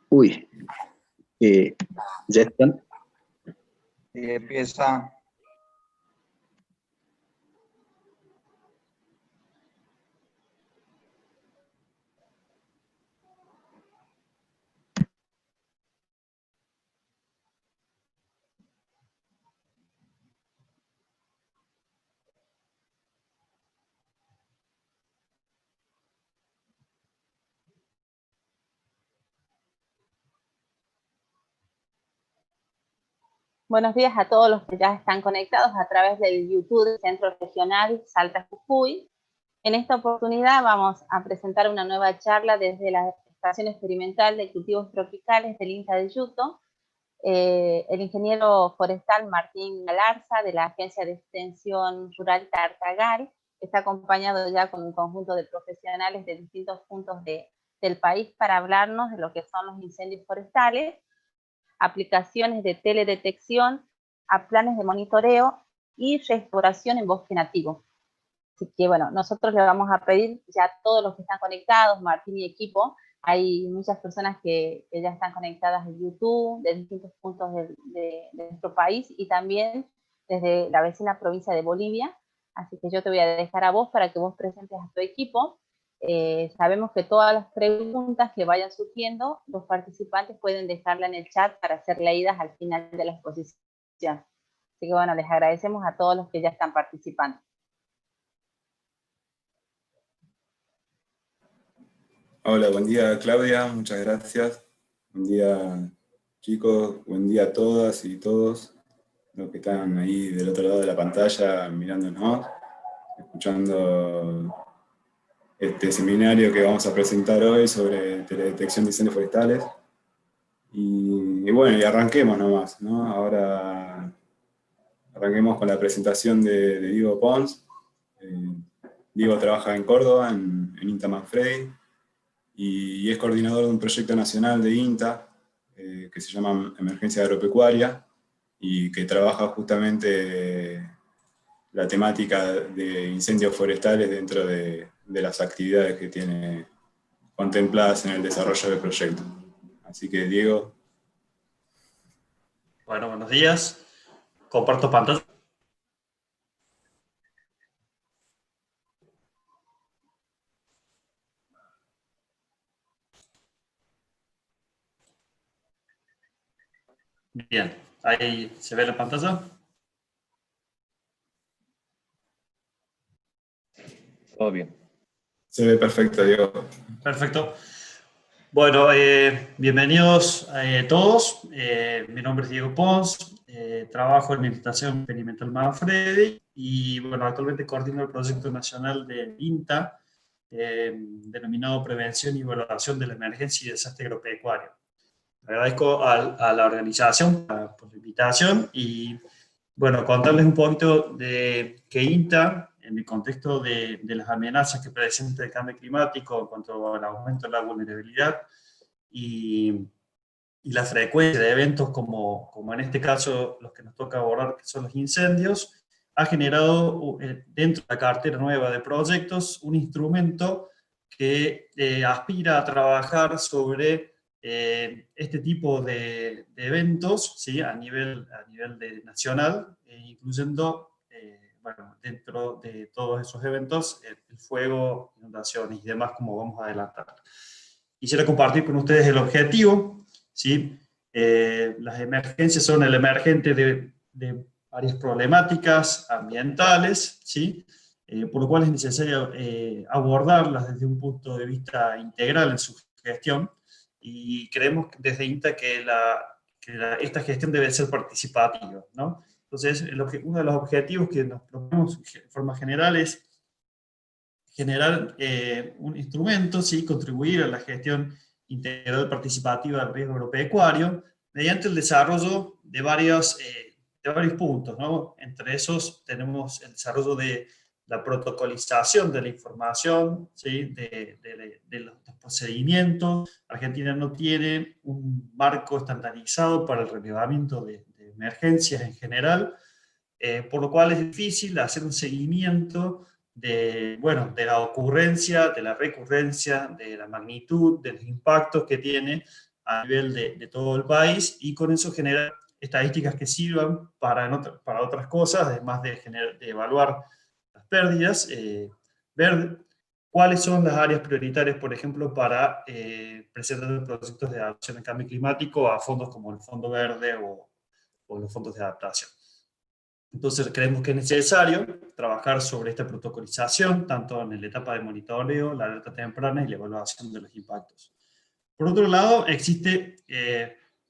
Uy, ¿ya están? Y empieza. Buenos días a todos los que ya están conectados a través del YouTube del Centro Regional Salta Jujuy. En esta oportunidad vamos a presentar una nueva charla desde la Estación Experimental de Cultivos Tropicales del INTA de Yuto. El ingeniero forestal Martín Galarza, de la Agencia de Extensión Rural Tartagal, está acompañado ya con un conjunto de profesionales de distintos puntos del país para hablarnos de lo que son los incendios forestales, aplicaciones de teledetección a planes de monitoreo y restauración en bosque nativo. Así que bueno, nosotros le vamos a pedir ya a todos los que están conectados, Martín y equipo, hay muchas personas que ya están conectadas en YouTube, de distintos puntos de nuestro país y también desde la vecina provincia de Bolivia. Así que yo te voy a dejar a vos para que vos presentes a tu equipo. Sabemos que todas las preguntas que vayan surgiendo, los participantes pueden dejarla en el chat para ser leídas al final de la exposición. Así que bueno, les agradecemos a todos los que ya están participando. Hola, buen día Claudia, muchas gracias. Buen día chicos, buen día a todas y todos los que están ahí del otro lado de la pantalla mirándonos, escuchando este seminario que vamos a presentar hoy sobre teledetección de incendios forestales. Y bueno, y arranquemos nomás, ¿no? Ahora arranquemos con la presentación de Diego Pons. Diego trabaja en Córdoba, en INTA Manfredi, y es coordinador de un proyecto nacional de INTA que se llama Emergencia Agropecuaria y que trabaja justamente la temática de incendios forestales dentro de las actividades que tiene contempladas en el desarrollo del proyecto. Así que, Diego. Bueno, buenos días. Comparto pantalla. Bien, ahí se ve la pantalla. Todo bien. Se ve perfecto, Diego. Perfecto. Bueno, bienvenidos todos. Mi nombre es Diego Pons, trabajo en la Estación Experimental Manfredi y bueno, actualmente coordino el proyecto nacional del INTA, denominado Prevención y Evaluación de la Emergencia y Desastre Agropecuario. Agradezco a la organización por la invitación y, bueno, contarles un poquito de que INTA, en el contexto de las amenazas que presenta el cambio climático en cuanto al aumento de la vulnerabilidad y la frecuencia de eventos como en este caso los que nos toca abordar, que son los incendios, ha generado dentro de la cartera nueva de proyectos un instrumento que aspira a trabajar sobre este tipo de eventos, ¿sí? a nivel nacional, incluyendo, bueno, dentro de todos esos eventos, el fuego, inundaciones y demás, como vamos a adelantar. Quisiera compartir con ustedes el objetivo, ¿sí? Las emergencias son el emergente de varias problemáticas ambientales, ¿sí? Por lo cual es necesario abordarlas desde un punto de vista integral en su gestión, y creemos desde INTA que esta gestión debe ser participativa, ¿no? Entonces, uno de los objetivos que nos proponemos de forma general es generar un instrumento, ¿sí? Contribuir a la gestión integral participativa del riesgo agropecuario mediante el desarrollo de varios puntos, ¿no? Entre esos tenemos el desarrollo de la protocolización de la información, ¿sí? de los procedimientos. Argentina no tiene un marco estandarizado para el relevamiento de emergencias en general, por lo cual es difícil hacer un seguimiento de la ocurrencia, de la recurrencia, de la magnitud, de los impactos que tiene a nivel de todo el país, y con eso generar estadísticas que sirvan para otras cosas, además de evaluar las pérdidas, ver cuáles son las áreas prioritarias, por ejemplo, para presentar proyectos de adaptación al cambio climático a fondos como el Fondo Verde o los fondos de adaptación. Entonces creemos que es necesario trabajar sobre esta protocolización, tanto en la etapa de monitoreo, la alerta temprana y la evaluación de los impactos. Por otro lado, existen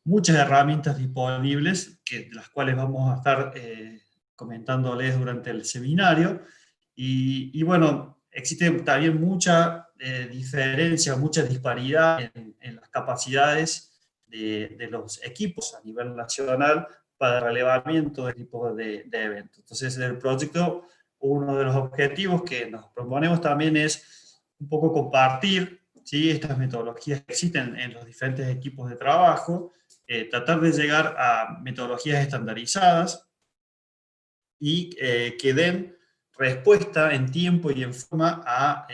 muchas herramientas disponibles, de las cuales vamos a estar comentándoles durante el seminario, y bueno, existe también mucha diferencia, mucha disparidad en las capacidades de los equipos a nivel nacional para el relevamiento de tipo de eventos. Entonces, en el proyecto, uno de los objetivos que nos proponemos también es un poco compartir, ¿sí?, estas metodologías que existen en los diferentes equipos de trabajo, tratar de llegar a metodologías estandarizadas y que den respuesta en tiempo y en forma a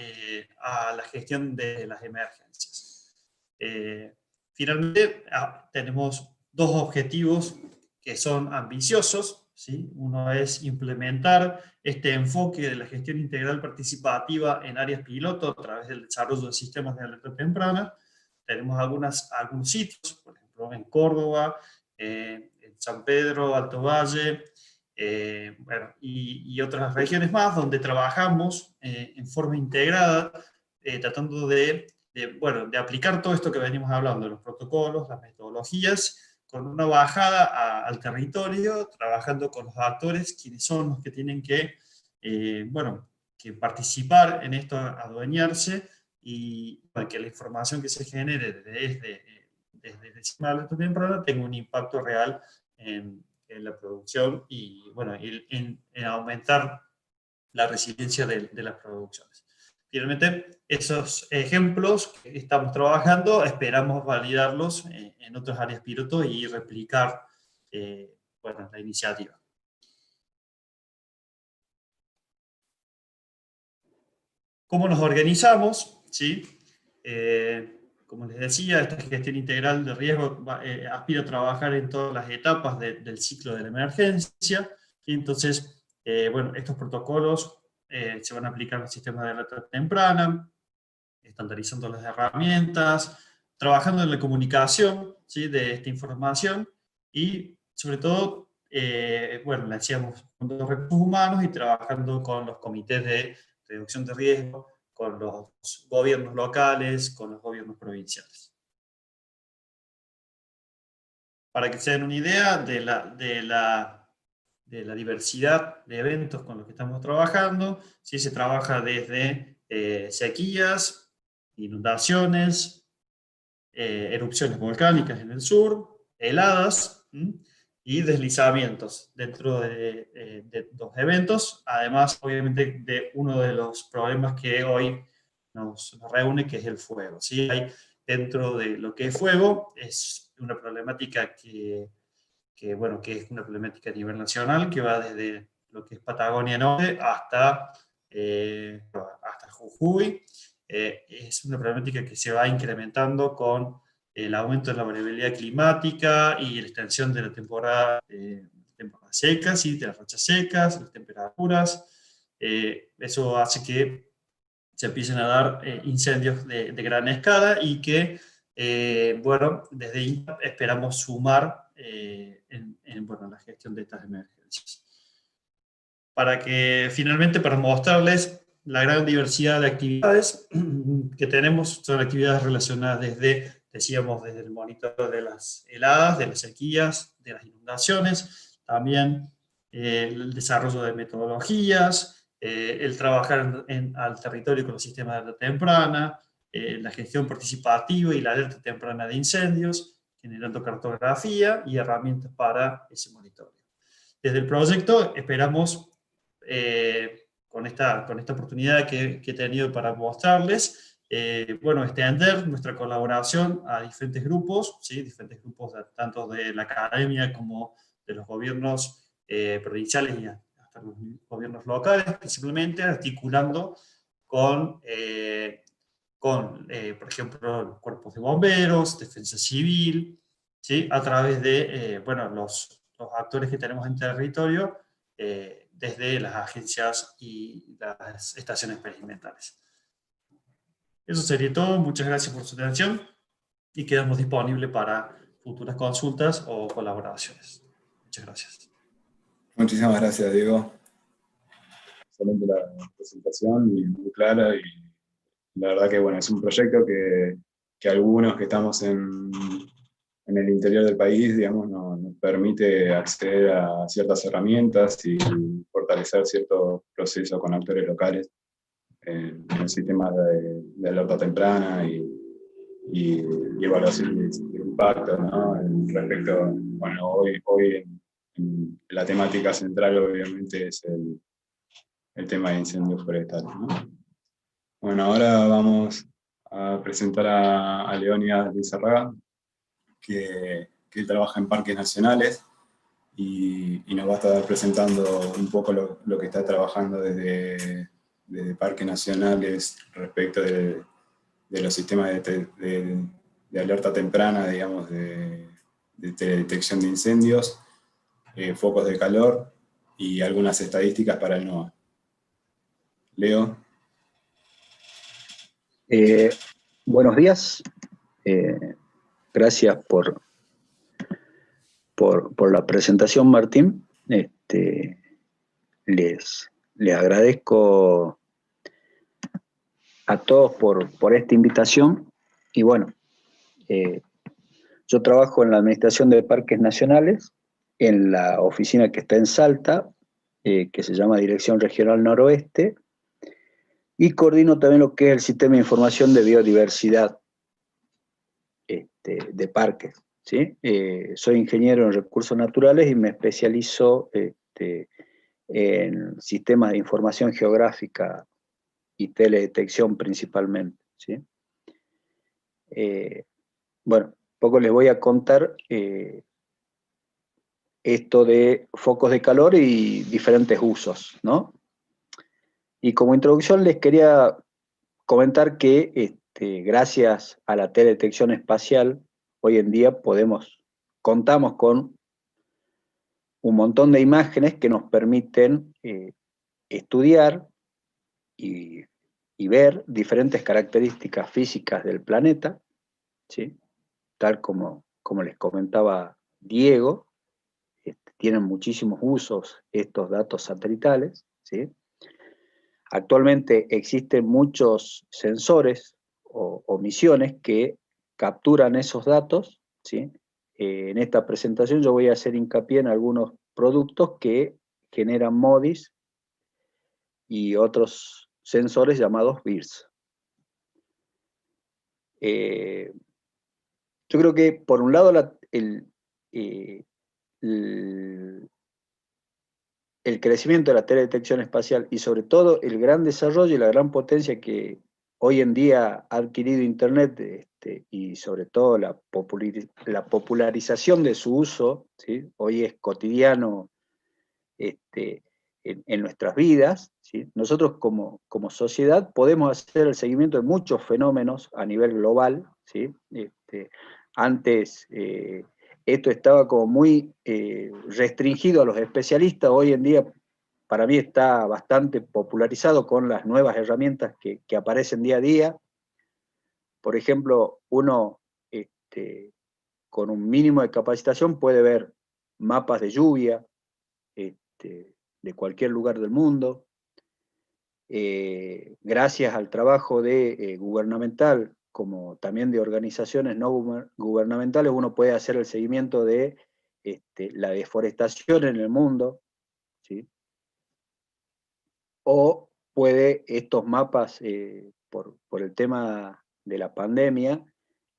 la gestión de las emergencias. Finalmente, tenemos dos objetivos que son ambiciosos, ¿sí? Uno es implementar este enfoque de la gestión integral participativa en áreas piloto a través del desarrollo de sistemas de alerta temprana. Tenemos algunos sitios, por ejemplo, en Córdoba, en San Pedro, Alto Valle, bueno, y otras regiones más, donde trabajamos en forma integrada, tratando de aplicar todo esto que venimos hablando, los protocolos, las metodologías, con una bajada al territorio, trabajando con los actores, quienes son los que tienen que, que participar en esto, adueñarse, y para que la información que se genere desde el sistema de alerta temprana tenga un impacto real en la producción y, bueno, en aumentar la resiliencia de las producciones. Finalmente, esos ejemplos que estamos trabajando, esperamos validarlos en otras áreas piloto y replicar la iniciativa. ¿Cómo nos organizamos? ¿Sí? Como les decía, esta gestión integral de riesgo aspira a trabajar en todas las etapas del ciclo de la emergencia, y entonces, estos protocolos se van a aplicar en sistemas de alerta temprana, estandarizando las herramientas, trabajando en la comunicación, ¿sí?, de esta información, y sobre todo, le hacíamos con los recursos humanos y trabajando con los comités de reducción de riesgo, con los gobiernos locales, con los gobiernos provinciales. Para que se den una idea de la diversidad de eventos con los que estamos trabajando, ¿sí?, se trabaja desde sequías, inundaciones, erupciones volcánicas en el sur, heladas y deslizamientos dentro de los eventos, además obviamente de uno de los problemas que hoy nos reúne, que es el fuego, ¿sí? Hay, dentro de lo que es fuego, es una problemática que es una problemática a nivel nacional, que va desde lo que es Patagonia Norte hasta Jujuy. Es una problemática que se va incrementando con el aumento de la variabilidad climática y la extensión de la temporada seca, ¿sí?, de las rachas secas, las temperaturas. Eso hace que se empiecen a dar incendios de gran escala y que, desde INTA esperamos sumar en la gestión de estas emergencias. Para mostrarles la gran diversidad de actividades que tenemos, son actividades relacionadas desde el monitoreo de las heladas, de las sequías, de las inundaciones, también el desarrollo de metodologías, el trabajar al territorio con los sistemas de alerta temprana, la gestión participativa y la alerta temprana de incendios, generando cartografía y herramientas para ese monitoreo. Desde el proyecto esperamos, con esta oportunidad que he tenido para mostrarles, extender nuestra colaboración a diferentes grupos, ¿sí?, diferentes grupos tanto de la academia como de los gobiernos provinciales y hasta los gobiernos locales, principalmente articulando con con, por ejemplo, los cuerpos de bomberos, defensa civil, ¿sí? A través de bueno, los actores que tenemos en territorio, desde las agencias y las estaciones experimentales. Eso sería todo. Muchas gracias por su atención y quedamos disponibles para futuras consultas o colaboraciones. Muchas gracias. Muchísimas gracias, Diego. Excelente la presentación y muy clara, y la verdad que bueno, es un proyecto que algunos que estamos en el interior del país, digamos, nos permite acceder a ciertas herramientas y fortalecer ciertos procesos con actores locales en el sistema de alerta temprana y evaluación de impacto, ¿no? Respecto, bueno, hoy en la temática central obviamente es el tema de incendios forestales, ¿no? Bueno, ahora vamos a presentar a Leónidas Lizarraga, que él trabaja en parques nacionales y nos va a estar presentando un poco lo que está trabajando desde parques nacionales respecto de los sistemas de alerta temprana, digamos, de detección de incendios, focos de calor y algunas estadísticas para el NOAA. Leo. Buenos días. Gracias por la presentación, Martín. Les agradezco a todos por esta invitación. Y bueno, yo trabajo en la Administración de Parques Nacionales, en la oficina que está en Salta, que se llama Dirección Regional Noroeste, y coordino también lo que es el Sistema de Información de Biodiversidad de parques, ¿sí? Soy ingeniero en recursos naturales y me especializo en sistemas de información geográfica y teledetección principalmente, ¿sí? Bueno, poco les voy a contar esto de focos de calor y diferentes usos, ¿no? Y como introducción les quería comentar que gracias a la teledetección espacial, hoy en día contamos con un montón de imágenes que nos permiten estudiar y ver diferentes características físicas del planeta, ¿sí? Tal como les comentaba Diego, tienen muchísimos usos estos datos satelitales, ¿sí? Actualmente existen muchos sensores o misiones que capturan esos datos, ¿sí? En esta presentación yo voy a hacer hincapié en algunos productos que generan MODIS y otros sensores llamados BIRS. Yo creo que por un lado el crecimiento de la teledetección espacial y sobre todo el gran desarrollo y la gran potencia que hoy en día ha adquirido Internet, y sobre todo la popularización de su uso, ¿sí? Hoy es cotidiano en nuestras vidas, ¿sí? Nosotros como sociedad podemos hacer el seguimiento de muchos fenómenos a nivel global, ¿sí? Antes esto estaba como muy restringido a los especialistas. Hoy en día para mí está bastante popularizado con las nuevas herramientas que aparecen día a día. Por ejemplo, uno con un mínimo de capacitación puede ver mapas de lluvia de cualquier lugar del mundo. Gracias al trabajo gubernamental, como también de organizaciones no gubernamentales, uno puede hacer el seguimiento de la deforestación en el mundo, ¿sí? O puede estos mapas, por el tema de la pandemia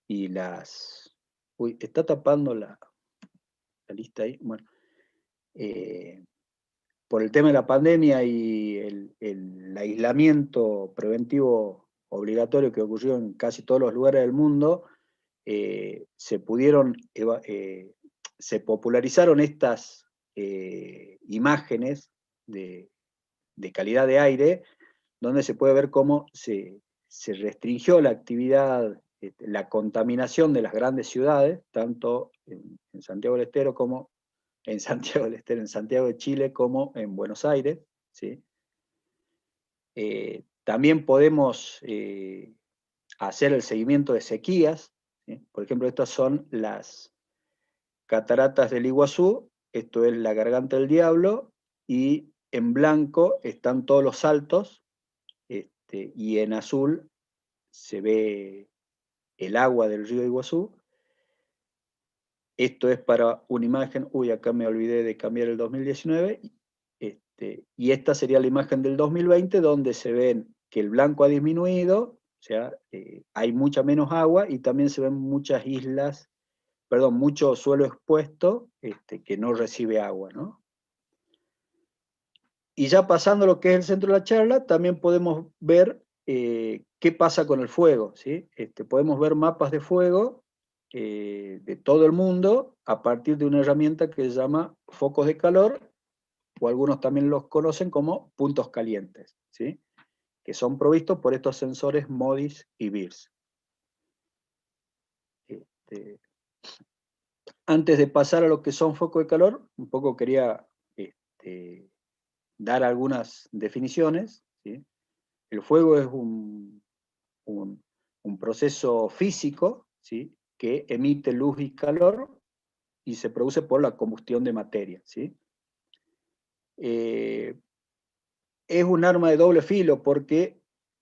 y las... Uy, está tapando la lista ahí. Bueno, por el tema de la pandemia y el aislamiento preventivo obligatorio que ocurrió en casi todos los lugares del mundo, se popularizaron estas imágenes de calidad de aire, donde se puede ver cómo se se restringió la actividad, la contaminación de las grandes ciudades, tanto en Santiago del Estero como en Santiago de Chile como en Buenos Aires, ¿sí? También podemos hacer el seguimiento de sequías, ¿sí? Por ejemplo, estas son las cataratas del Iguazú, esto es la Garganta del Diablo, y en blanco están todos los saltos, y en azul se ve el agua del río Iguazú. Esto es para una imagen, acá me olvidé de cambiar el 2019, y esta sería la imagen del 2020, donde se ven que el blanco ha disminuido, o sea, hay mucha menos agua, y también se ven muchas islas, perdón, mucho suelo expuesto, que no recibe agua, ¿no? Y ya pasando a lo que es el centro de la charla, también podemos ver qué pasa con el fuego, ¿sí? Podemos ver mapas de fuego de todo el mundo a partir de una herramienta que se llama focos de calor, o algunos también los conocen como puntos calientes, ¿sí? Que son provistos por estos sensores MODIS y BIRS. Antes de pasar a lo que son focos de calor, un poco quería dar algunas definiciones, ¿sí? El fuego es un proceso físico, ¿sí? Que emite luz y calor y se produce por la combustión de materia, ¿sí? Es un arma de doble filo porque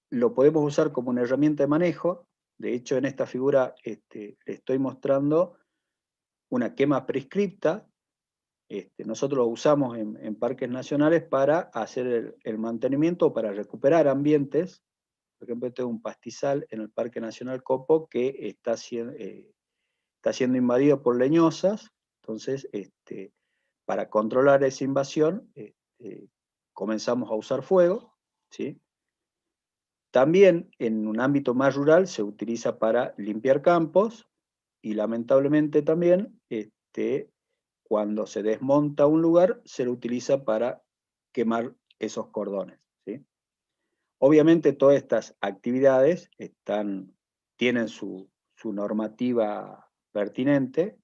lo podemos usar como una herramienta de manejo. De hecho, en esta figura le estoy mostrando una quema prescripta. Nosotros lo usamos en parques nacionales para hacer el mantenimiento o para recuperar ambientes. Por ejemplo, este es un pastizal en el Parque Nacional Copo que está siendo invadido por leñosas. Entonces, para controlar esa invasión, comenzamos a usar fuego, ¿sí? También en un ámbito más rural se utiliza para limpiar campos, y lamentablemente también cuando se desmonta un lugar se lo utiliza para quemar esos cordones, ¿sí? Obviamente todas estas actividades tienen su normativa pertinente,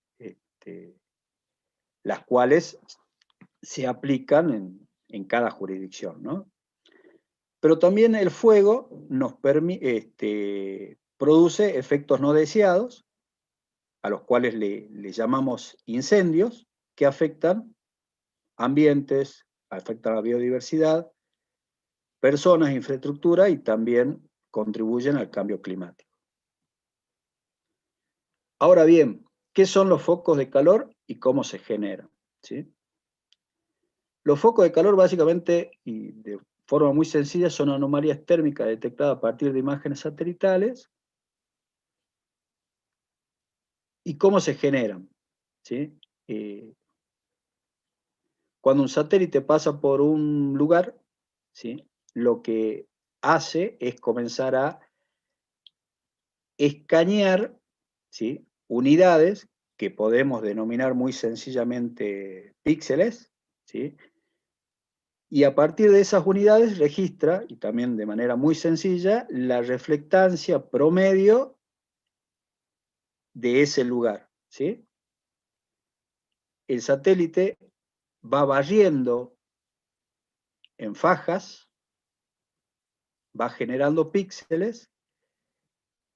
las cuales se aplican en cada jurisdicción, ¿no? Pero también el fuego nos produce efectos no deseados, a los cuales le llamamos incendios, que afectan ambientes, afectan a la biodiversidad, personas, infraestructura, y también contribuyen al cambio climático. Ahora bien, ¿qué son los focos de calor y cómo se generan? ¿Sí? Los focos de calor básicamente, y de forma muy sencilla, son anomalías térmicas detectadas a partir de imágenes satelitales. ¿Y cómo se generan? ¿Sí? Cuando un satélite pasa por un lugar, ¿sí? Lo que hace es comenzar a escanear, ¿sí? Unidades que podemos denominar muy sencillamente píxeles, ¿sí? Y a partir de esas unidades registra, y también de manera muy sencilla, la reflectancia promedio de ese lugar, ¿sí? El satélite va barriendo en fajas, va generando píxeles,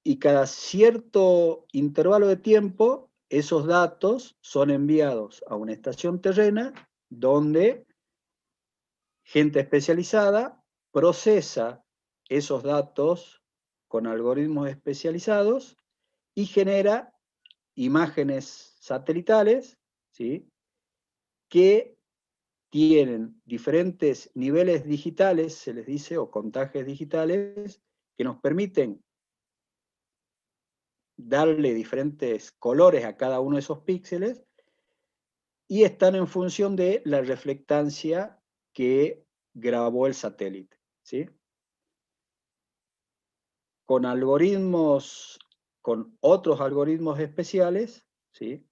y cada cierto intervalo de tiempo esos datos son enviados a una estación terrena donde gente especializada procesa esos datos con algoritmos especializados y genera imágenes satelitales, ¿sí? Que tienen diferentes niveles digitales, se les dice, o contajes digitales, que nos permiten darle diferentes colores a cada uno de esos píxeles, y están en función de la reflectancia que grabó el satélite, ¿sí? Con otros algoritmos especiales, ¿sí?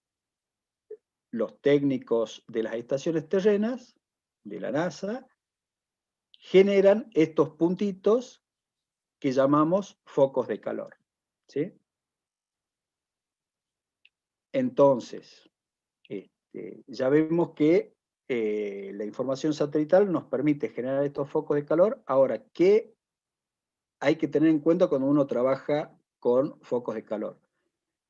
Los técnicos de las estaciones terrenas, de la NASA, generan estos puntitos que llamamos focos de calor, ¿sí? Entonces, ya vemos que la información satelital nos permite generar estos focos de calor. Ahora, ¿qué hay que tener en cuenta cuando uno trabaja con focos de calor?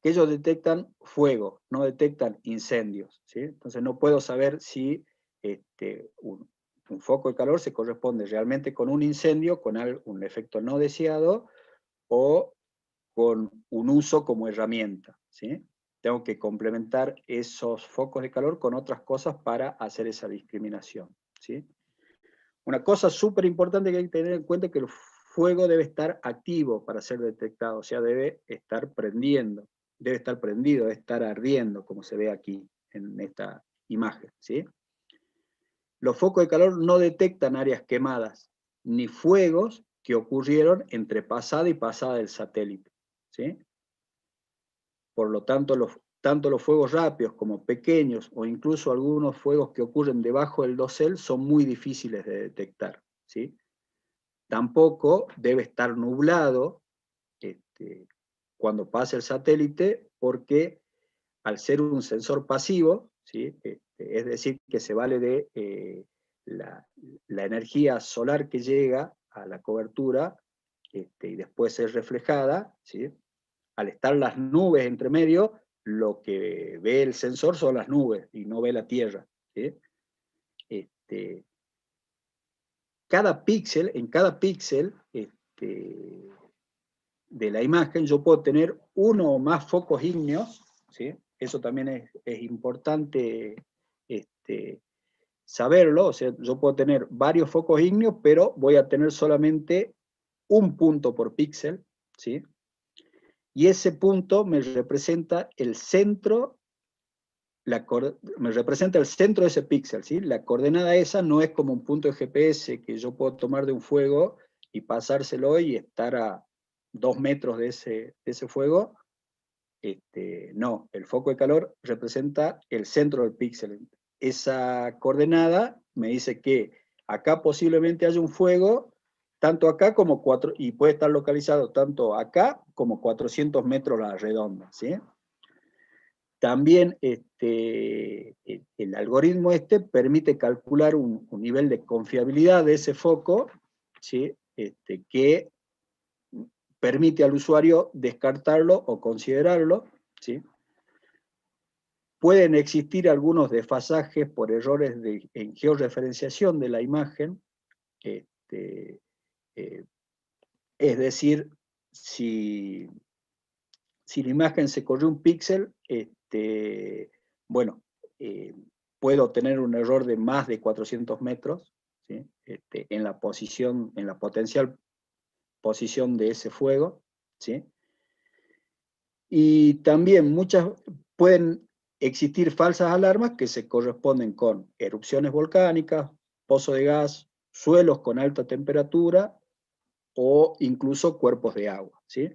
Que ellos detectan fuego, no detectan incendios, ¿sí? Entonces no puedo saber si un foco de calor se corresponde realmente con un incendio, con un efecto no deseado, o con un uso como herramienta, ¿sí? Tengo que complementar esos focos de calor con otras cosas para hacer esa discriminación, ¿sí? Una cosa súper importante que hay que tener en cuenta es que el fuego debe estar activo para ser detectado, o sea, debe estar prendiendo, debe estar prendido, debe estar ardiendo, como se ve aquí en esta imagen, ¿sí? Los focos de calor no detectan áreas quemadas, ni fuegos que ocurrieron entre pasada y pasada del satélite, ¿sí? Por lo tanto, tanto los fuegos rápidos como pequeños, o incluso algunos fuegos que ocurren debajo del dosel, son muy difíciles de detectar, ¿sí? Tampoco debe estar nublado cuando pase el satélite, porque al ser un sensor pasivo, ¿sí? Es decir, que se vale de la energía solar que llega a la cobertura y después es reflejada, ¿sí? Al estar las nubes entre medio, lo que ve el sensor son las nubes y no ve la Tierra, ¿sí? En cada píxel de la imagen yo puedo tener uno o más focos ígneos, ¿sí? Eso también es importante saberlo, o sea, yo puedo tener varios focos ígneos, pero voy a tener solamente un punto por píxel, ¿sí? Y ese punto me representa el centro, me representa el centro de ese píxel, ¿sí? La coordenada esa no es como un punto de GPS que yo puedo tomar de un fuego y pasárselo y estar a 2 metros de ese fuego. No, el foco de calor representa el centro del píxel. Esa coordenada me dice que acá posiblemente haya un fuego, tanto acá como y puede estar localizado tanto acá como 400 metros a la redonda, ¿sí? También el algoritmo permite calcular un nivel de confiabilidad de ese foco, ¿sí? Que permite al usuario descartarlo o considerarlo, ¿sí? Pueden existir algunos desfasajes por errores en georreferenciación de la imagen, es decir, si la imagen se corrió un píxel, bueno, puedo tener un error de más de 400 metros, ¿sí? En la posición, en la potencial posición de ese fuego, ¿sí? Y también pueden existir falsas alarmas que se corresponden con erupciones volcánicas, pozo de gas, suelos con alta temperatura o incluso cuerpos de agua, ¿sí?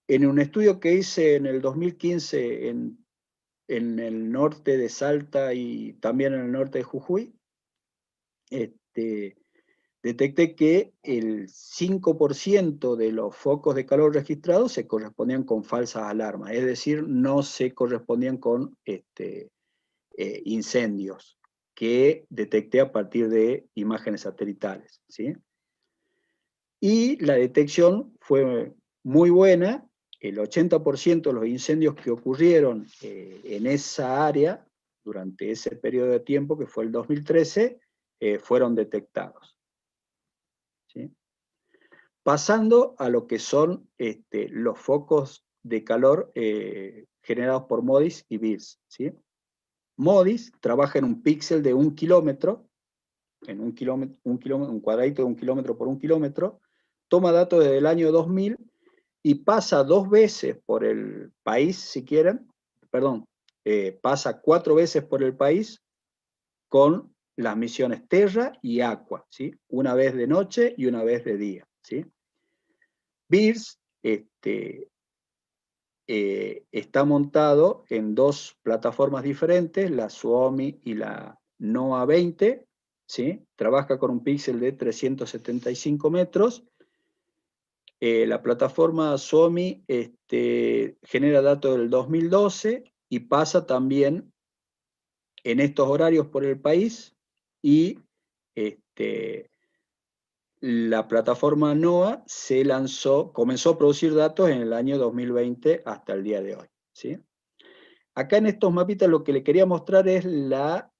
En un estudio que hice en el 2015 en el norte de Salta y también en el norte de Jujuy, detecté que el 5% de los focos de calor registrados se correspondían con falsas alarmas, es decir, no se correspondían con incendios que detecté a partir de imágenes satelitales, ¿sí? Y la detección fue muy buena. El 80% de los incendios que ocurrieron en esa área durante ese periodo de tiempo, que fue el 2013, fueron detectados, ¿sí? Pasando a lo que son los focos de calor generados por MODIS y BIRS, ¿sí? MODIS trabaja en un píxel de 1 kilómetro, en un cuadradito de 1 kilómetro por 1 kilómetro, toma datos desde el año 2000 y pasa 2 veces por el país, si quieren, perdón, pasa 4 veces por el país con las misiones Terra y Aqua, ¿sí? Una vez de noche y una vez de día, ¿sí? BIRS está montado en 2 plataformas diferentes, la Suomi y la NOAA 20, ¿sí? Trabaja con un píxel de 375 metros La plataforma Suomi genera datos del 2012 y pasa también en estos horarios por el país, y la plataforma NOAA comenzó a producir datos en el año 2020 hasta el día de hoy, ¿sí? Acá en estos mapitas lo que le quería mostrar es la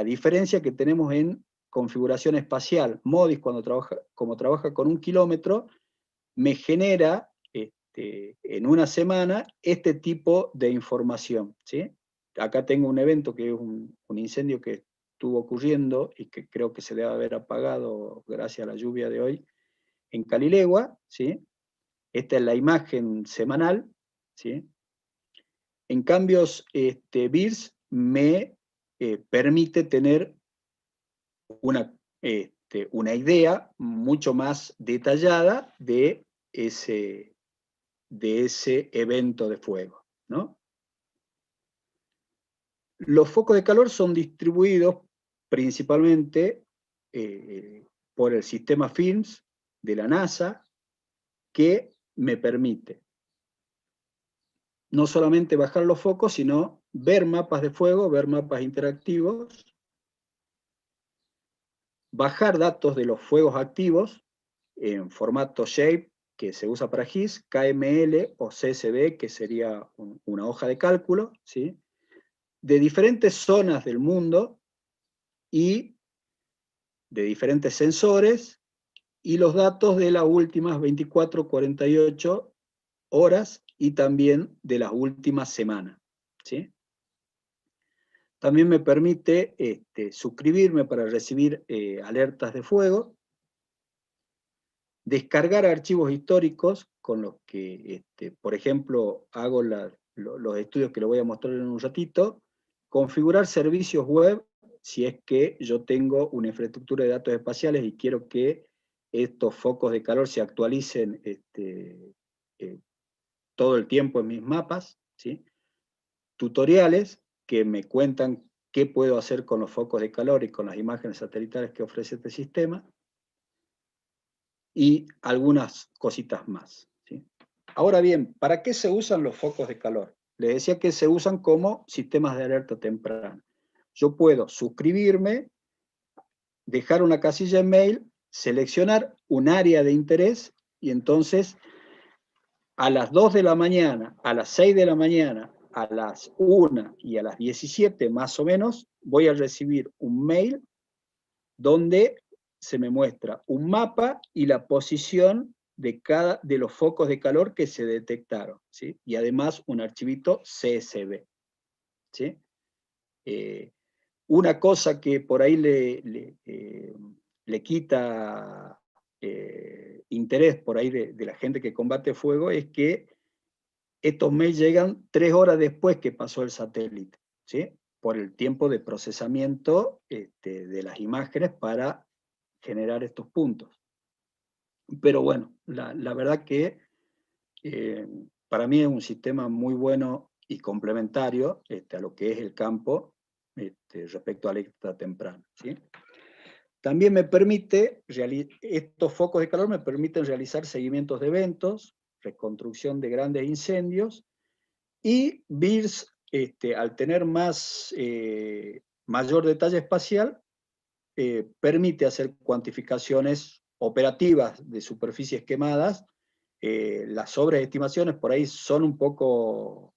diferencia que tenemos en configuración espacial. MODIS, como trabaja con 1 kilómetro, me genera en una semana este tipo de información, ¿sí? Acá tengo un evento que es un incendio que estuvo ocurriendo y que creo que se debe haber apagado gracias a la lluvia de hoy en Calilegua, ¿sí? Esta es la imagen semanal, ¿sí? En cambio, BIRS me permite tener una idea mucho más detallada de ese evento de fuego, ¿no? Los focos de calor son distribuidos principalmente por el sistema FIRMS de la NASA, que me permite no solamente bajar los focos, sino ver mapas de fuego, ver mapas interactivos, bajar datos de los fuegos activos en formato SHAPE, que se usa para GIS, KML o CSV, que sería una hoja de cálculo, ¿sí? De diferentes zonas del mundo y de diferentes sensores, y los datos de las últimas 24, 48 horas y también de las últimas semanas, ¿sí? También me permite suscribirme para recibir alertas de fuego, descargar archivos históricos con los que, por ejemplo, hago los estudios que les voy a mostrar en un ratito, configurar servicios web si es que yo tengo una infraestructura de datos espaciales y quiero que estos focos de calor se actualicen todo el tiempo en mis mapas, ¿sí? Tutoriales que me cuentan qué puedo hacer con los focos de calor y con las imágenes satelitales que ofrece este sistema, y algunas cositas más, ¿sí? Ahora bien, ¿para qué se usan los focos de calor? Les decía que se usan como sistemas de alerta temprana. Yo puedo suscribirme, dejar una casilla en mail, seleccionar un área de interés, y entonces a las 2 de la mañana, a las 6 de la mañana, a las 1 y a las 17 más o menos, voy a recibir un mail donde se me muestra un mapa y la posición de cada de los focos de calor que se detectaron, ¿sí? Y además un archivito CSV, ¿sí? Una cosa que por ahí le quita interés por ahí de la gente que combate fuego es que estos mails llegan 3 horas después que pasó el satélite, ¿sí? Por el tiempo de procesamiento de las imágenes para generar estos puntos. Pero bueno, la verdad que para mí es un sistema muy bueno y complementario a lo que es el campo respecto a la alerta temprana, ¿sí? También me permite, estos focos de calor me permiten realizar seguimientos de eventos, reconstrucción de grandes incendios, y BIRS, al tener mayor detalle espacial, permite hacer cuantificaciones operativas de superficies quemadas. Las sobreestimaciones por ahí son un poco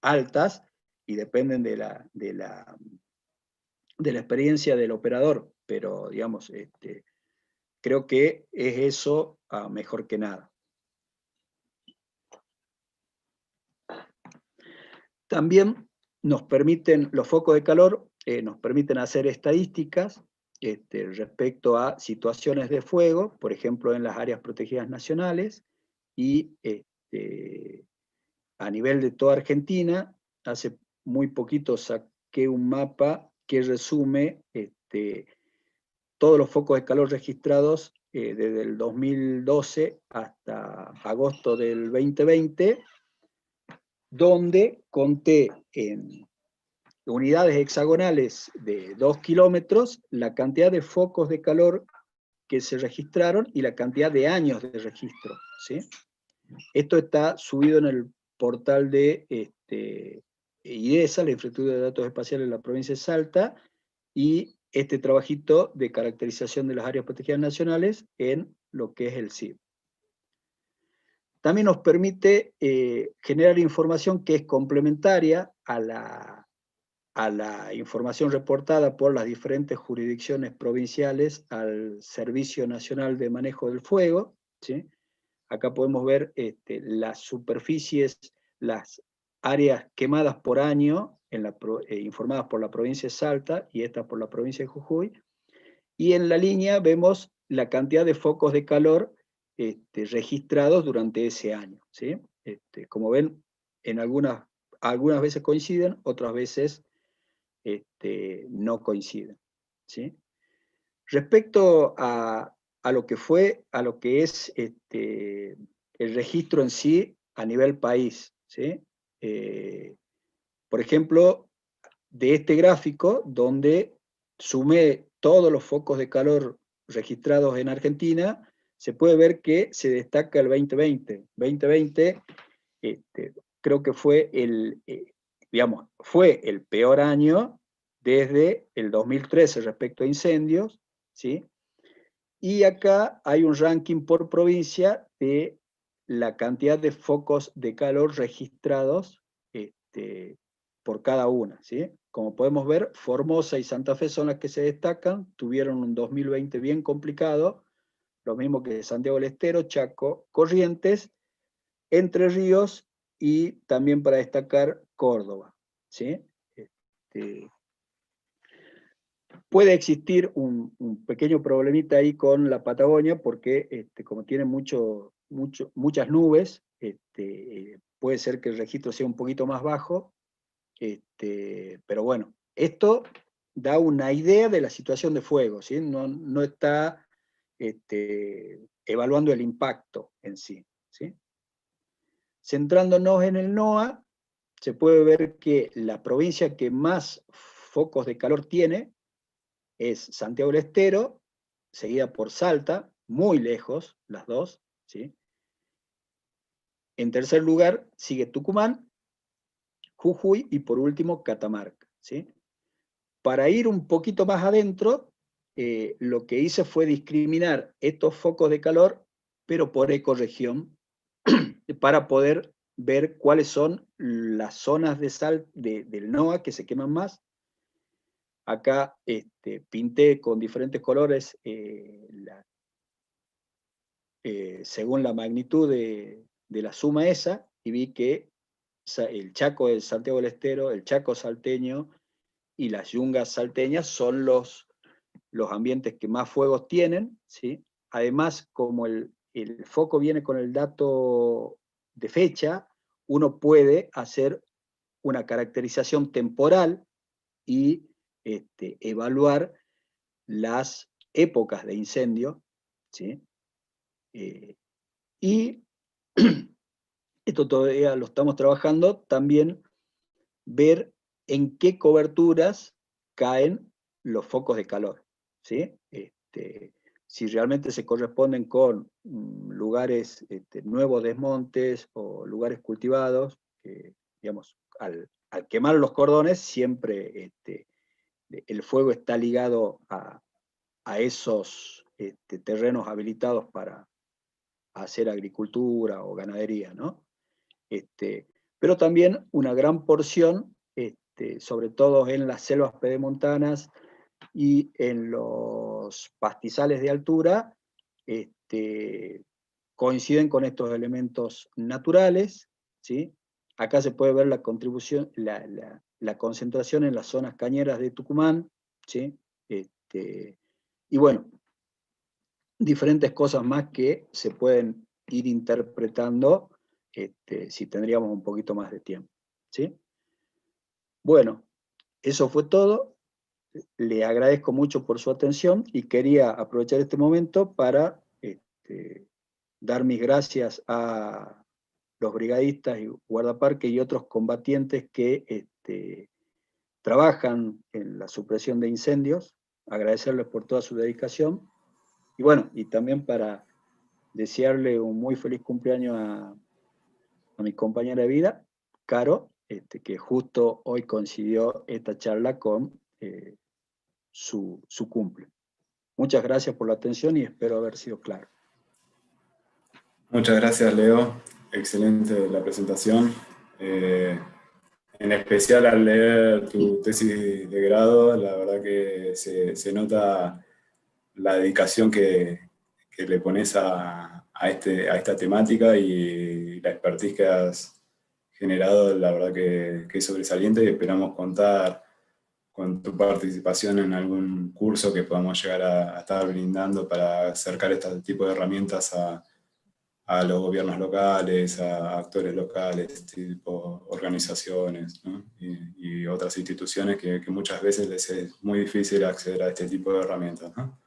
altas y dependen de la experiencia del operador, pero digamos, creo que es eso mejor que nada. También nos permiten, los focos de calor, nos permiten hacer estadísticas respecto a situaciones de fuego, por ejemplo, en las áreas protegidas nacionales, y a nivel de toda Argentina. Hace muy poquito saqué un mapa que resume todos los focos de calor registrados desde el 2012 hasta agosto del 2020, donde conté en unidades hexagonales de 2 kilómetros la cantidad de focos de calor que se registraron y la cantidad de años de registro, ¿sí? Esto está subido en el portal de IDESA, la Infraestructura de Datos Espaciales de la provincia de Salta, y este trabajito de caracterización de las áreas protegidas nacionales en lo que es el CID. También nos permite generar información que es complementaria a la información reportada por las diferentes jurisdicciones provinciales al Servicio Nacional de Manejo del Fuego, ¿sí? Acá podemos ver las superficies, las áreas quemadas por año, informadas por la provincia de Salta, y estas por la provincia de Jujuy, y en la línea vemos la cantidad de focos de calor registrados durante ese año, ¿sí? Como ven, en algunas veces coinciden, otras veces no coinciden, ¿sí? Respecto a lo que es el registro en sí a nivel país, ¿sí? Por ejemplo, de este gráfico, donde sumé todos los focos de calor registrados en Argentina, se puede ver que se destaca el 2020. 2020 creo que fue fue el peor año desde el 2013 respecto a incendios, ¿sí? Y acá hay un ranking por provincia de la cantidad de focos de calor registrados por cada una, ¿sí? Como podemos ver, Formosa y Santa Fe son las que se destacan, tuvieron un 2020 bien complicado, lo mismo que Santiago del Estero, Chaco, Corrientes, Entre Ríos y también para destacar Córdoba, ¿sí? Puede existir un pequeño problemita ahí con la Patagonia porque como tiene muchas nubes, puede ser que el registro sea un poquito más bajo, pero bueno, esto da una idea de la situación de fuego, ¿sí? No está evaluando el impacto en sí, ¿sí? Centrándonos en el NOAA, se puede ver que la provincia que más focos de calor tiene es Santiago del Estero, seguida por Salta, muy lejos, las dos, ¿sí? En tercer lugar sigue Tucumán, Jujuy y por último Catamarca, ¿sí? Para ir un poquito más adentro, lo que hice fue discriminar estos focos de calor, pero por ecorregión, para poder ver cuáles son las zonas del NOAA que se queman más. Acá pinté con diferentes colores según la magnitud de la suma esa, y vi que el Chaco de Santiago del Estero, el Chaco salteño y las yungas salteñas son los ambientes que más fuegos tienen, ¿sí? Además, como el foco viene con el dato de fecha, uno puede hacer una caracterización temporal y evaluar las épocas de incendio, ¿sí? Y esto todavía lo estamos trabajando, también ver en qué coberturas caen los focos de calor, ¿sí? Si realmente se corresponden con lugares, nuevos desmontes o lugares cultivados, digamos, al quemar los cordones, siempre el fuego está ligado a esos terrenos habilitados para hacer agricultura o ganadería, ¿no? Pero también una gran porción, sobre todo en las selvas pedemontanas y en los pastizales de altura, coinciden con estos elementos naturales, ¿sí? Acá se puede ver la contribución, la concentración en las zonas cañeras de Tucumán, ¿sí? Y bueno, diferentes cosas más que se pueden ir interpretando si tendríamos un poquito más de tiempo, ¿sí? Bueno, eso fue todo. Le agradezco mucho por su atención y quería aprovechar este momento para dar mis gracias a los brigadistas y guardaparques y otros combatientes que trabajan en la supresión de incendios, agradecerles por toda su dedicación Y bueno, y también para desearle un muy feliz cumpleaños a mi compañera de vida, Caro, que justo hoy coincidió esta charla con su cumple. Muchas gracias por la atención y espero haber sido claro. Muchas gracias, Leo. Excelente la presentación. En especial al leer tu tesis de grado, la verdad que se nota la dedicación que le pones a esta temática y la expertise que has generado, la verdad que es sobresaliente, y esperamos contar con tu participación en algún curso que podamos llegar a estar brindando para acercar este tipo de herramientas a los gobiernos locales, a actores locales, tipo organizaciones, ¿no? y otras instituciones que muchas veces les es muy difícil acceder a este tipo de herramientas, ¿no?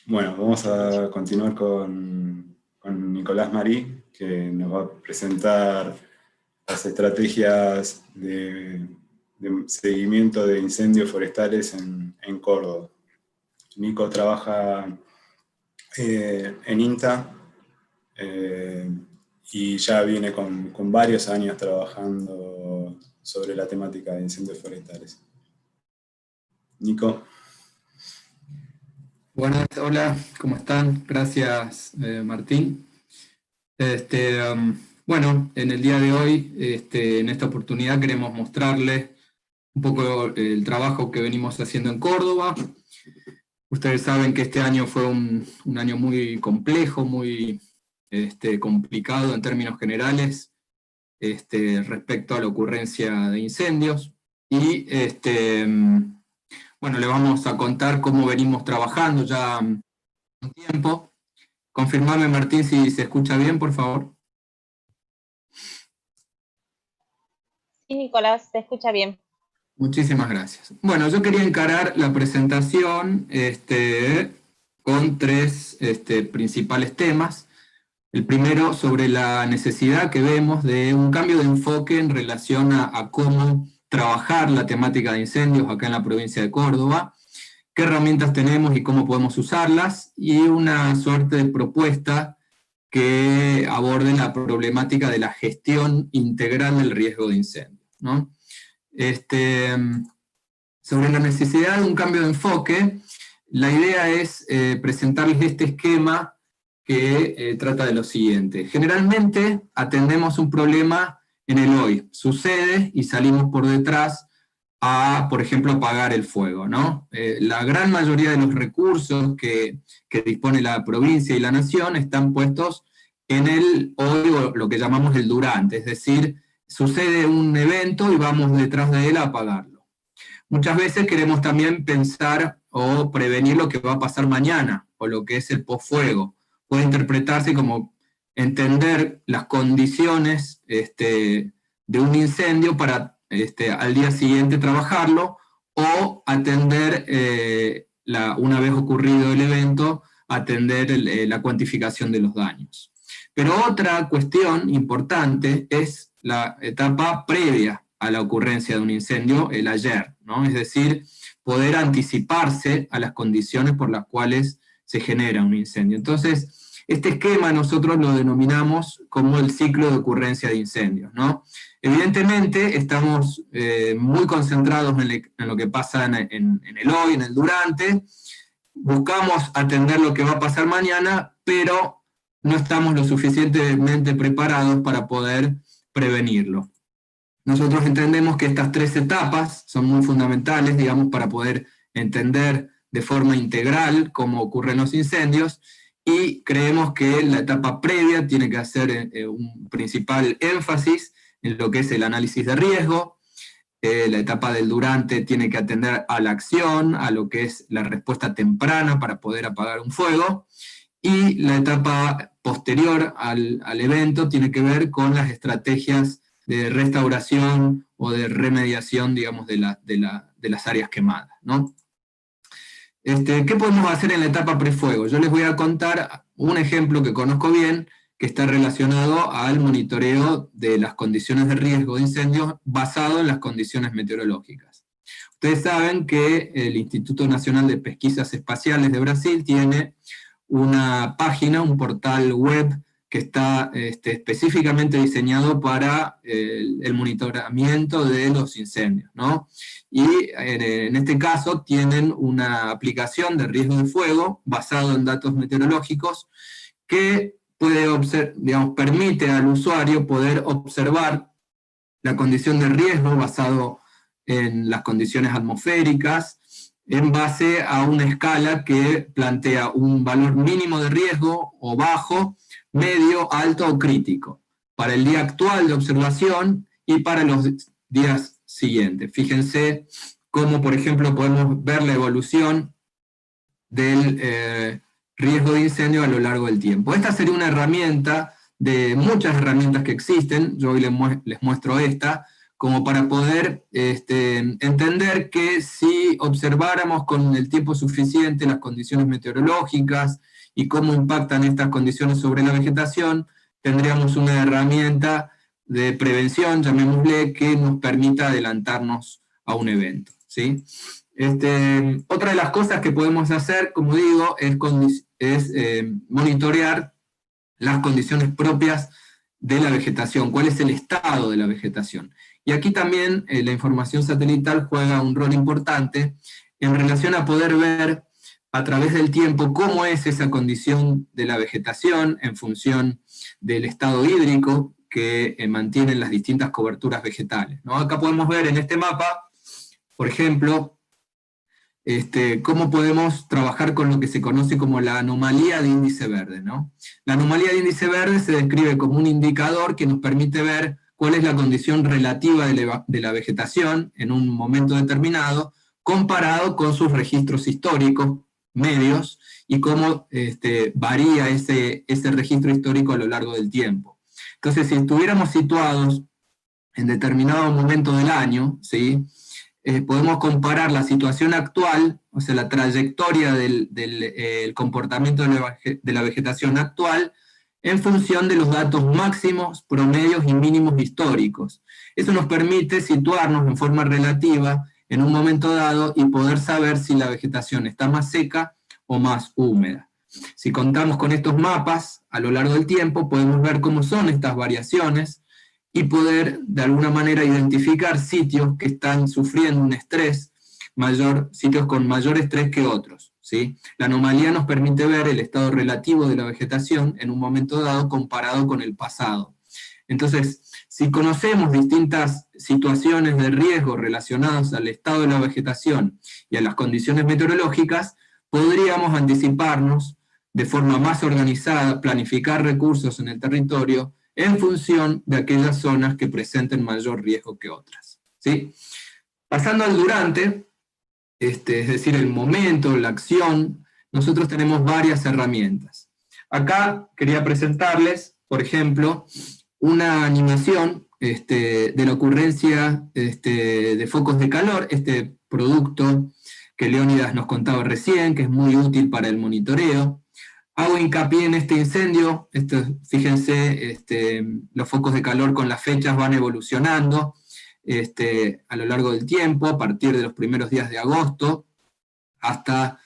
Bueno, vamos a continuar con Nicolás Marí, que nos va a presentar las estrategias de seguimiento de incendios forestales en Córdoba. Nico trabaja en INTA y ya viene con varios años trabajando sobre la temática de incendios forestales. Nico. Buenas, hola, ¿cómo están? Gracias, Martín. Bueno, en el día de hoy, en esta oportunidad queremos mostrarles un poco el trabajo que venimos haciendo en Córdoba. Ustedes saben que este año fue un año muy complejo, muy complicado en términos generales respecto a la ocurrencia de incendios. Y bueno, le vamos a contar cómo venimos trabajando ya un tiempo. Confirmame, Martín, si se escucha bien, por favor. Sí, Nicolás, se escucha bien. Muchísimas gracias. Bueno, yo quería encarar la presentación con tres principales temas. El primero, sobre la necesidad que vemos de un cambio de enfoque en relación a cómo trabajar la temática de incendios acá en la provincia de Córdoba, qué herramientas tenemos y cómo podemos usarlas, y una suerte de propuesta que aborde la problemática de la gestión integral del riesgo de incendio, ¿no? Sobre la necesidad de un cambio de enfoque, la idea es presentarles este esquema que trata de lo siguiente. Generalmente atendemos un problema en el hoy, sucede y salimos por detrás a, por ejemplo, apagar el fuego, ¿no? La gran mayoría de los recursos que dispone la provincia y la nación están puestos en el hoy, o lo que llamamos el durante, es decir, sucede un evento y vamos detrás de él a apagarlo. Muchas veces queremos también pensar o prevenir lo que va a pasar mañana, o lo que es el posfuego. Puede interpretarse como entender las condiciones de un incendio para al día siguiente trabajarlo, o atender, una vez ocurrido el evento, atender la cuantificación de los daños. Pero otra cuestión importante es la etapa previa a la ocurrencia de un incendio, el ayer, ¿no? Es decir, poder anticiparse a las condiciones por las cuales se genera un incendio. Entonces, este esquema nosotros lo denominamos como el ciclo de ocurrencia de incendios, ¿no? Evidentemente estamos muy concentrados en lo que pasa en el hoy, en el durante, buscamos atender lo que va a pasar mañana, pero no estamos lo suficientemente preparados para poder prevenirlo. Nosotros entendemos que estas tres etapas son muy fundamentales, digamos, para poder entender de forma integral cómo ocurren los incendios, y creemos que la etapa previa tiene que hacer un principal énfasis en lo que es el análisis de riesgo. La etapa del durante tiene que atender a la acción, a lo que es la respuesta temprana para poder apagar un fuego, y la etapa posterior al evento tiene que ver con las estrategias de restauración o de remediación, digamos, de las áreas quemadas, ¿no? ¿Qué podemos hacer en la etapa prefuego? Yo les voy a contar un ejemplo que conozco bien, que está relacionado al monitoreo de las condiciones de riesgo de incendios basado en las condiciones meteorológicas. Ustedes saben que el Instituto Nacional de Pesquisas Espaciales de Brasil tiene una página, un portal web que está específicamente diseñado para el monitoramiento de los incendios, ¿no? Y en este caso tienen una aplicación de riesgo de fuego basado en datos meteorológicos que permite al usuario poder observar la condición de riesgo basado en las condiciones atmosféricas, en base a una escala que plantea un valor mínimo de riesgo, o bajo, medio, alto o crítico, para el día actual de observación y para los días siguientes. Fíjense cómo, por ejemplo, podemos ver la evolución del riesgo de incendio a lo largo del tiempo. Esta sería una herramienta de muchas herramientas que existen. Yo hoy les muestro esta, como para poder entender que si observáramos con el tiempo suficiente las condiciones meteorológicas y cómo impactan estas condiciones sobre la vegetación, tendríamos una herramienta de prevención, llamémosle, que nos permita adelantarnos a un evento, ¿sí? Otra de las cosas que podemos hacer, como digo, es monitorear las condiciones propias de la vegetación, cuál es el estado de la vegetación. Y aquí también la información satelital juega un rol importante en relación a poder ver a través del tiempo cómo es esa condición de la vegetación en función del estado hídrico que mantienen las distintas coberturas vegetales, ¿no? Acá podemos ver en este mapa, por ejemplo, cómo podemos trabajar con lo que se conoce como la anomalía de índice verde, ¿no? La anomalía de índice verde se describe como un indicador que nos permite ver cuál es la condición relativa de la vegetación en un momento determinado, comparado con sus registros históricos medios, y cómo varía ese registro histórico a lo largo del tiempo. Entonces, si estuviéramos situados en determinado momento del año, ¿sí?, podemos comparar la situación actual, o sea, la trayectoria del comportamiento de la vegetación actual, en función de los datos máximos, promedios y mínimos históricos. Eso nos permite situarnos en forma relativa en un momento dado y poder saber si la vegetación está más seca o más húmeda. Si contamos con estos mapas a lo largo del tiempo, podemos ver cómo son estas variaciones y poder de alguna manera identificar sitios que están sufriendo un estrés mayor, sitios con mayor estrés que otros, ¿sí? La anomalía nos permite ver el estado relativo de la vegetación en un momento dado comparado con el pasado. Entonces, si conocemos distintas situaciones de riesgo relacionadas al estado de la vegetación y a las condiciones meteorológicas, podríamos anticiparnos de forma más organizada, planificar recursos en el territorio en función de aquellas zonas que presenten mayor riesgo que otras, ¿sí? Pasando al durante, es decir, el momento, la acción, nosotros tenemos varias herramientas. Acá quería presentarles, por ejemplo, una animación de la ocurrencia de focos de calor, este producto que Leónidas nos contaba recién, que es muy útil para el monitoreo. Hago hincapié en este incendio, fíjense, los focos de calor con las fechas van evolucionando a lo largo del tiempo, a partir de los primeros días de agosto, hasta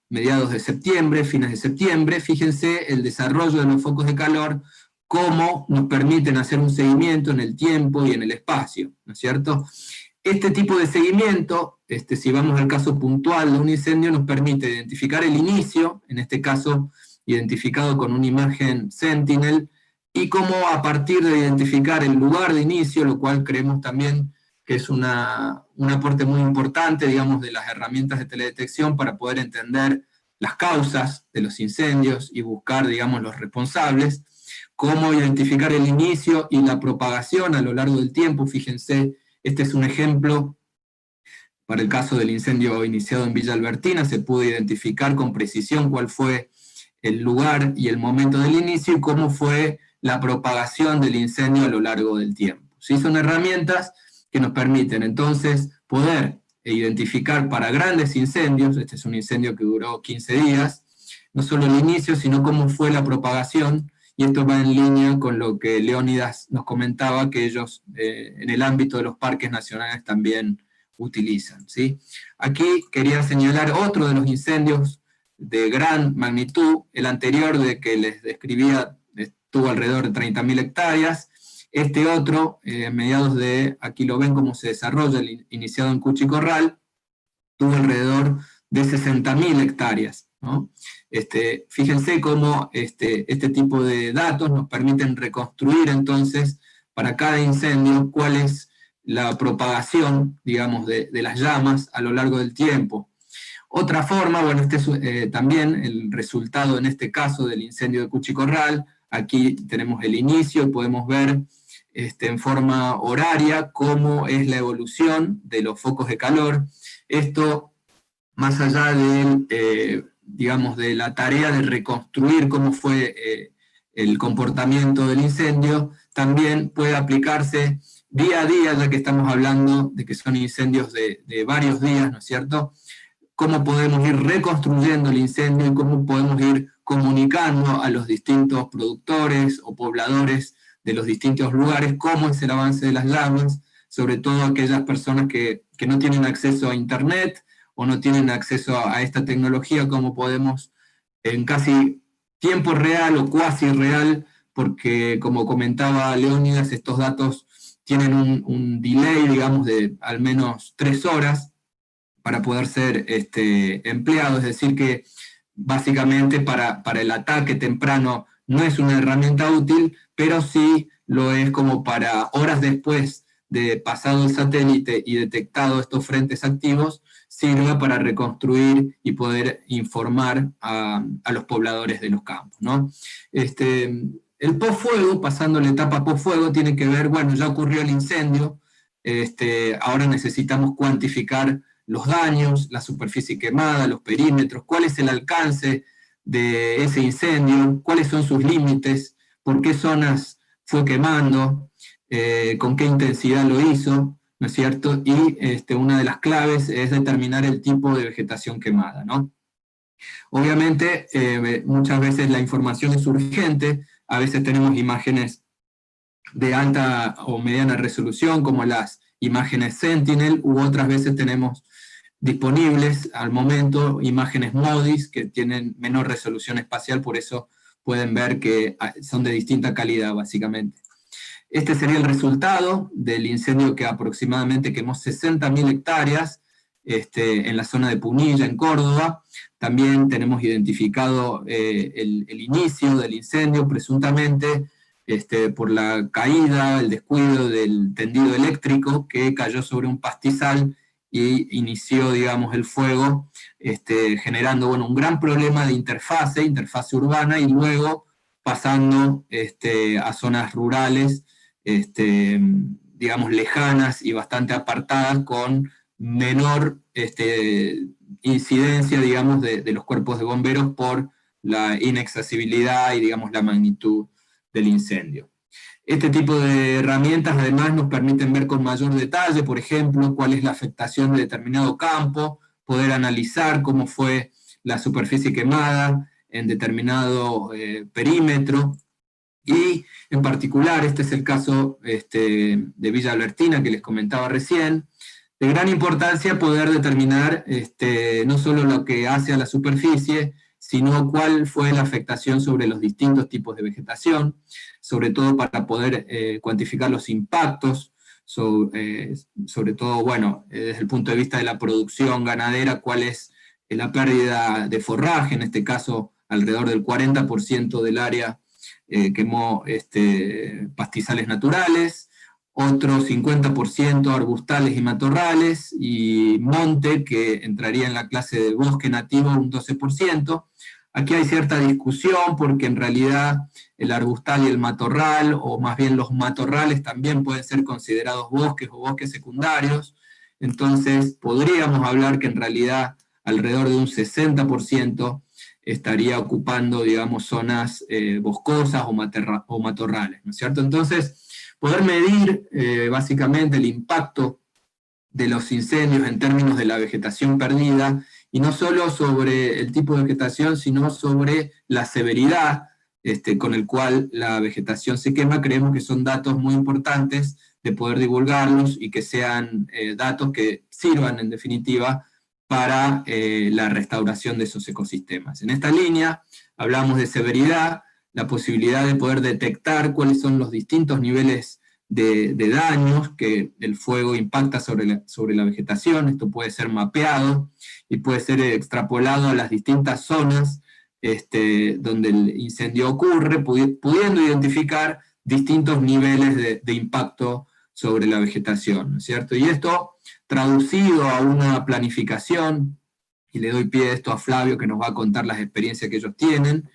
mediados de septiembre, fines de septiembre. Fíjense el desarrollo de los focos de calor, cómo nos permiten hacer un seguimiento en el tiempo y en el espacio, ¿no es cierto? Este tipo de seguimiento, si vamos al caso puntual de un incendio, nos permite identificar el inicio, en este caso identificado con una imagen Sentinel, y cómo a partir de identificar el lugar de inicio, lo cual creemos también que es un aporte muy importante, digamos, de las herramientas de teledetección para poder entender las causas de los incendios y buscar, digamos, los responsables, cómo identificar el inicio y la propagación a lo largo del tiempo. Fíjense, este es un ejemplo, para el caso del incendio iniciado en Villa Albertina, se pudo identificar con precisión cuál fue el lugar y el momento del inicio y cómo fue la propagación del incendio a lo largo del tiempo. ¿Sí? Son herramientas que nos permiten entonces poder identificar para grandes incendios, este es un incendio que duró 15 días, no solo el inicio, sino cómo fue la propagación. Y esto va en línea con lo que Leónidas nos comentaba, que ellos en el ámbito de los parques nacionales también utilizan, ¿sí? Aquí quería señalar otro de los incendios de gran magnitud. El anterior, de que les describía, tuvo alrededor de 30.000 hectáreas. Este otro, mediados de, aquí lo ven cómo se desarrolla, iniciado en Cuchicorral, tuvo alrededor de 60.000 hectáreas, ¿no? Fíjense cómo este tipo de datos nos permiten reconstruir entonces para cada incendio cuál es la propagación, digamos, de las llamas a lo largo del tiempo. Otra forma, bueno, es también el resultado en este caso del incendio de Cuchicorral. Aquí tenemos el inicio y podemos ver en forma horaria cómo es la evolución de los focos de calor. Esto, más allá digamos, de la tarea de reconstruir cómo fue el comportamiento del incendio, también puede aplicarse día a día, ya que estamos hablando de que son incendios de varios días, ¿no es cierto? Cómo podemos ir reconstruyendo el incendio y cómo podemos ir comunicando a los distintos productores o pobladores de los distintos lugares cómo es el avance de las llamas, sobre todo aquellas personas que no tienen acceso a internet o no tienen acceso a esta tecnología, cómo podemos en casi tiempo real o cuasi real, porque como comentaba Leónidas, estos datos tienen un delay, digamos, de al menos 3 horas para poder ser empleados, es decir que básicamente para el ataque temprano no es una herramienta útil, pero sí lo es como para horas después de pasado el satélite y detectado estos frentes activos, sirva para reconstruir y poder informar a los pobladores de los campos, ¿no? El post-fuego, pasando la etapa post-fuego, tiene que ver, bueno, ya ocurrió el incendio, ahora necesitamos cuantificar los daños, la superficie quemada, los perímetros, cuál es el alcance de ese incendio, cuáles son sus límites, por qué zonas fue quemando, con qué intensidad lo hizo, ¿no es cierto? Y una de las claves es determinar el tipo de vegetación quemada, ¿no? Obviamente, muchas veces la información es urgente, a veces tenemos imágenes de alta o mediana resolución, como las imágenes Sentinel, u otras veces tenemos disponibles al momento imágenes MODIS que tienen menor resolución espacial, por eso pueden ver que son de distinta calidad, básicamente. Este sería el resultado del incendio que aproximadamente quemó 60.000 hectáreas en la zona de Punilla, en Córdoba. También tenemos identificado el inicio del incendio, presuntamente por la caída, el descuido del tendido eléctrico que cayó sobre un pastizal y inició, digamos, el fuego, generando, bueno, un gran problema de interfase urbana, y luego pasando a zonas rurales, digamos, lejanas y bastante apartadas, con menor incidencia, digamos, de los cuerpos de bomberos por la inaccesibilidad y, digamos, la magnitud del incendio. Este tipo de herramientas además nos permiten ver con mayor detalle, por ejemplo, cuál es la afectación de determinado campo, poder analizar cómo fue la superficie quemada en determinado perímetro, y en particular, este es el caso de Villa Albertina que les comentaba recién, de gran importancia poder determinar no solo lo que hace a la superficie, sino cuál fue la afectación sobre los distintos tipos de vegetación, sobre todo para poder cuantificar los impactos, sobre todo, bueno, desde el punto de vista de la producción ganadera, cuál es la pérdida de forraje, en este caso alrededor del 40% del área quemó pastizales naturales, otro 50% arbustales y matorrales, y monte, que entraría en la clase de bosque nativo, un 12%. Aquí hay cierta discusión porque en realidad el arbustal y el matorral, o más bien los matorrales, también pueden ser considerados bosques o bosques secundarios. Entonces podríamos hablar que en realidad alrededor de un 60% estaría ocupando, digamos, zonas boscosas o matorrales, ¿no es cierto? Entonces, poder medir básicamente el impacto de los incendios en términos de la vegetación perdida, y no solo sobre el tipo de vegetación, sino sobre la severidad con el cual la vegetación se quema, creemos que son datos muy importantes de poder divulgarlos y que sean datos que sirvan en definitiva para la restauración de esos ecosistemas. En esta línea hablamos de severidad, la posibilidad de poder detectar cuáles son los distintos niveles de daños que el fuego impacta sobre la vegetación. Esto puede ser mapeado y puede ser extrapolado a las distintas zonas donde el incendio ocurre, pudiendo identificar distintos niveles de impacto sobre la vegetación, ¿no es cierto? Y esto traducido a una planificación, y le doy pie a esto a Flavio que nos va a contar las experiencias que ellos tienen,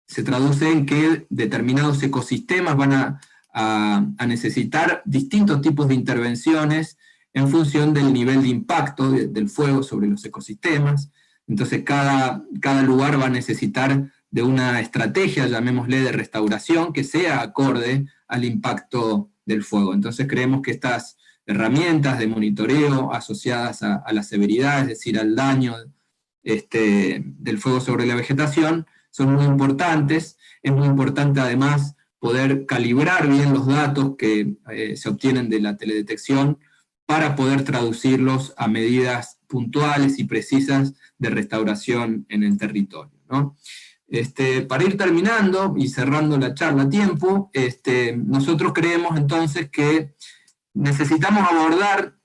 se traduce en que determinados ecosistemas van a necesitar distintos tipos de intervenciones en función del nivel de impacto del fuego sobre los ecosistemas. Entonces cada lugar va a necesitar de una estrategia, llamémosle, de restauración que sea acorde al impacto del fuego. Entonces creemos que estas herramientas de monitoreo asociadas a la severidad, es decir, al daño del fuego sobre la vegetación, son muy importantes. Es muy importante además poder calibrar bien los datos que se obtienen de la teledetección para poder traducirlos a medidas puntuales y precisas de restauración en el territorio, ¿no? Para ir terminando y cerrando la charla a tiempo, nosotros creemos entonces que necesitamos abordar,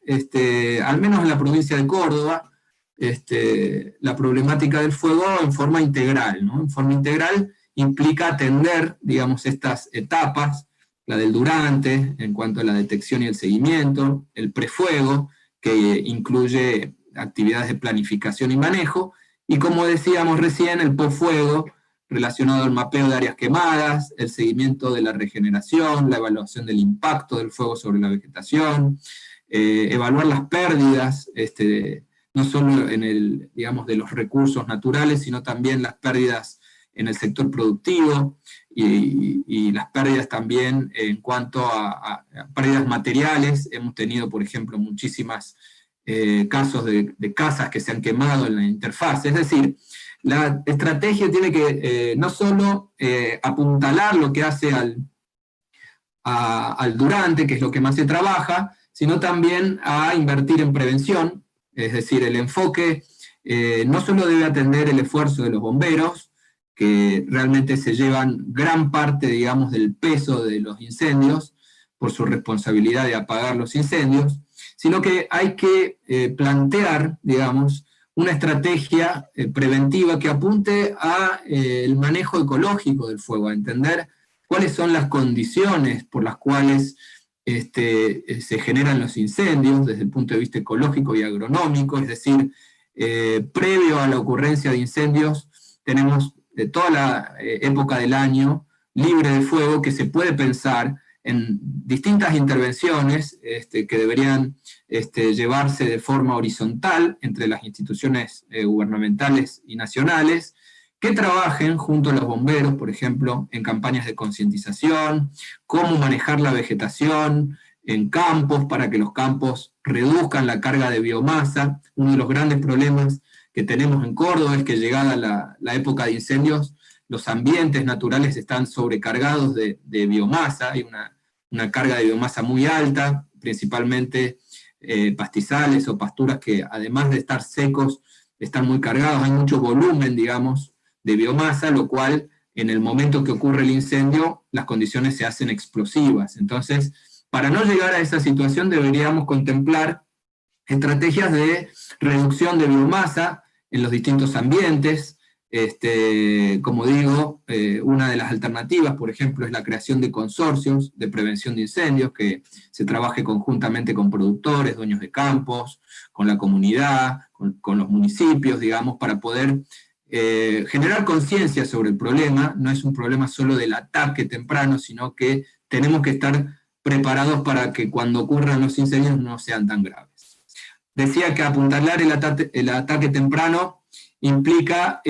al menos en la provincia de Córdoba, la problemática del fuego en forma integral, ¿no? En forma integral implica atender, digamos, estas etapas, la del durante, en cuanto a la detección y el seguimiento, el prefuego, que incluye actividades de planificación y manejo, y como decíamos recién, el posfuego, relacionado al mapeo de áreas quemadas, el seguimiento de la regeneración, la evaluación del impacto del fuego sobre la vegetación, evaluar las pérdidas, no solo digamos, de los recursos naturales, sino también las pérdidas en el sector productivo, y las pérdidas también en cuanto a pérdidas materiales. Hemos tenido, por ejemplo, muchísimos casos de casas que se han quemado en la interfaz. Es decir, la estrategia tiene que no solo apuntalar lo que hace al durante, que es lo que más se trabaja, sino también a invertir en prevención. Es decir, el enfoque no solo debe atender el esfuerzo de los bomberos, que realmente se llevan gran parte, digamos, del peso de los incendios, por su responsabilidad de apagar los incendios, sino que hay que plantear, digamos, una estrategia preventiva que apunte a el manejo ecológico del fuego, a entender cuáles son las condiciones por las cuales se generan los incendios desde el punto de vista ecológico y agronómico. Es decir, previo a la ocurrencia de incendios tenemos toda la época del año libre de fuego, que se puede pensar en distintas intervenciones que deberían llevarse de forma horizontal entre las instituciones gubernamentales y nacionales, que trabajen junto a los bomberos, por ejemplo, en campañas de concientización, cómo manejar la vegetación en campos para que los campos reduzcan la carga de biomasa. Uno de los grandes problemas que tenemos en Córdoba es que llegada la época de incendios, los ambientes naturales están sobrecargados de biomasa. Hay una carga de biomasa muy alta, principalmente pastizales o pasturas que además de estar secos, están muy cargados. Hay mucho volumen, digamos, de biomasa, lo cual en el momento que ocurre el incendio, las condiciones se hacen explosivas. Entonces, para no llegar a esa situación deberíamos contemplar estrategias de reducción de biomasa en los distintos ambientes. Como digo, una de las alternativas, por ejemplo, es la creación de consorcios de prevención de incendios, que se trabaje conjuntamente con productores, dueños de campos, con la comunidad, con los municipios, digamos, para poder generar conciencia sobre el problema. No es un problema solo del ataque temprano, sino que tenemos que estar preparados para que cuando ocurran los incendios no sean tan graves. Decía que apuntalar el ataque temprano implica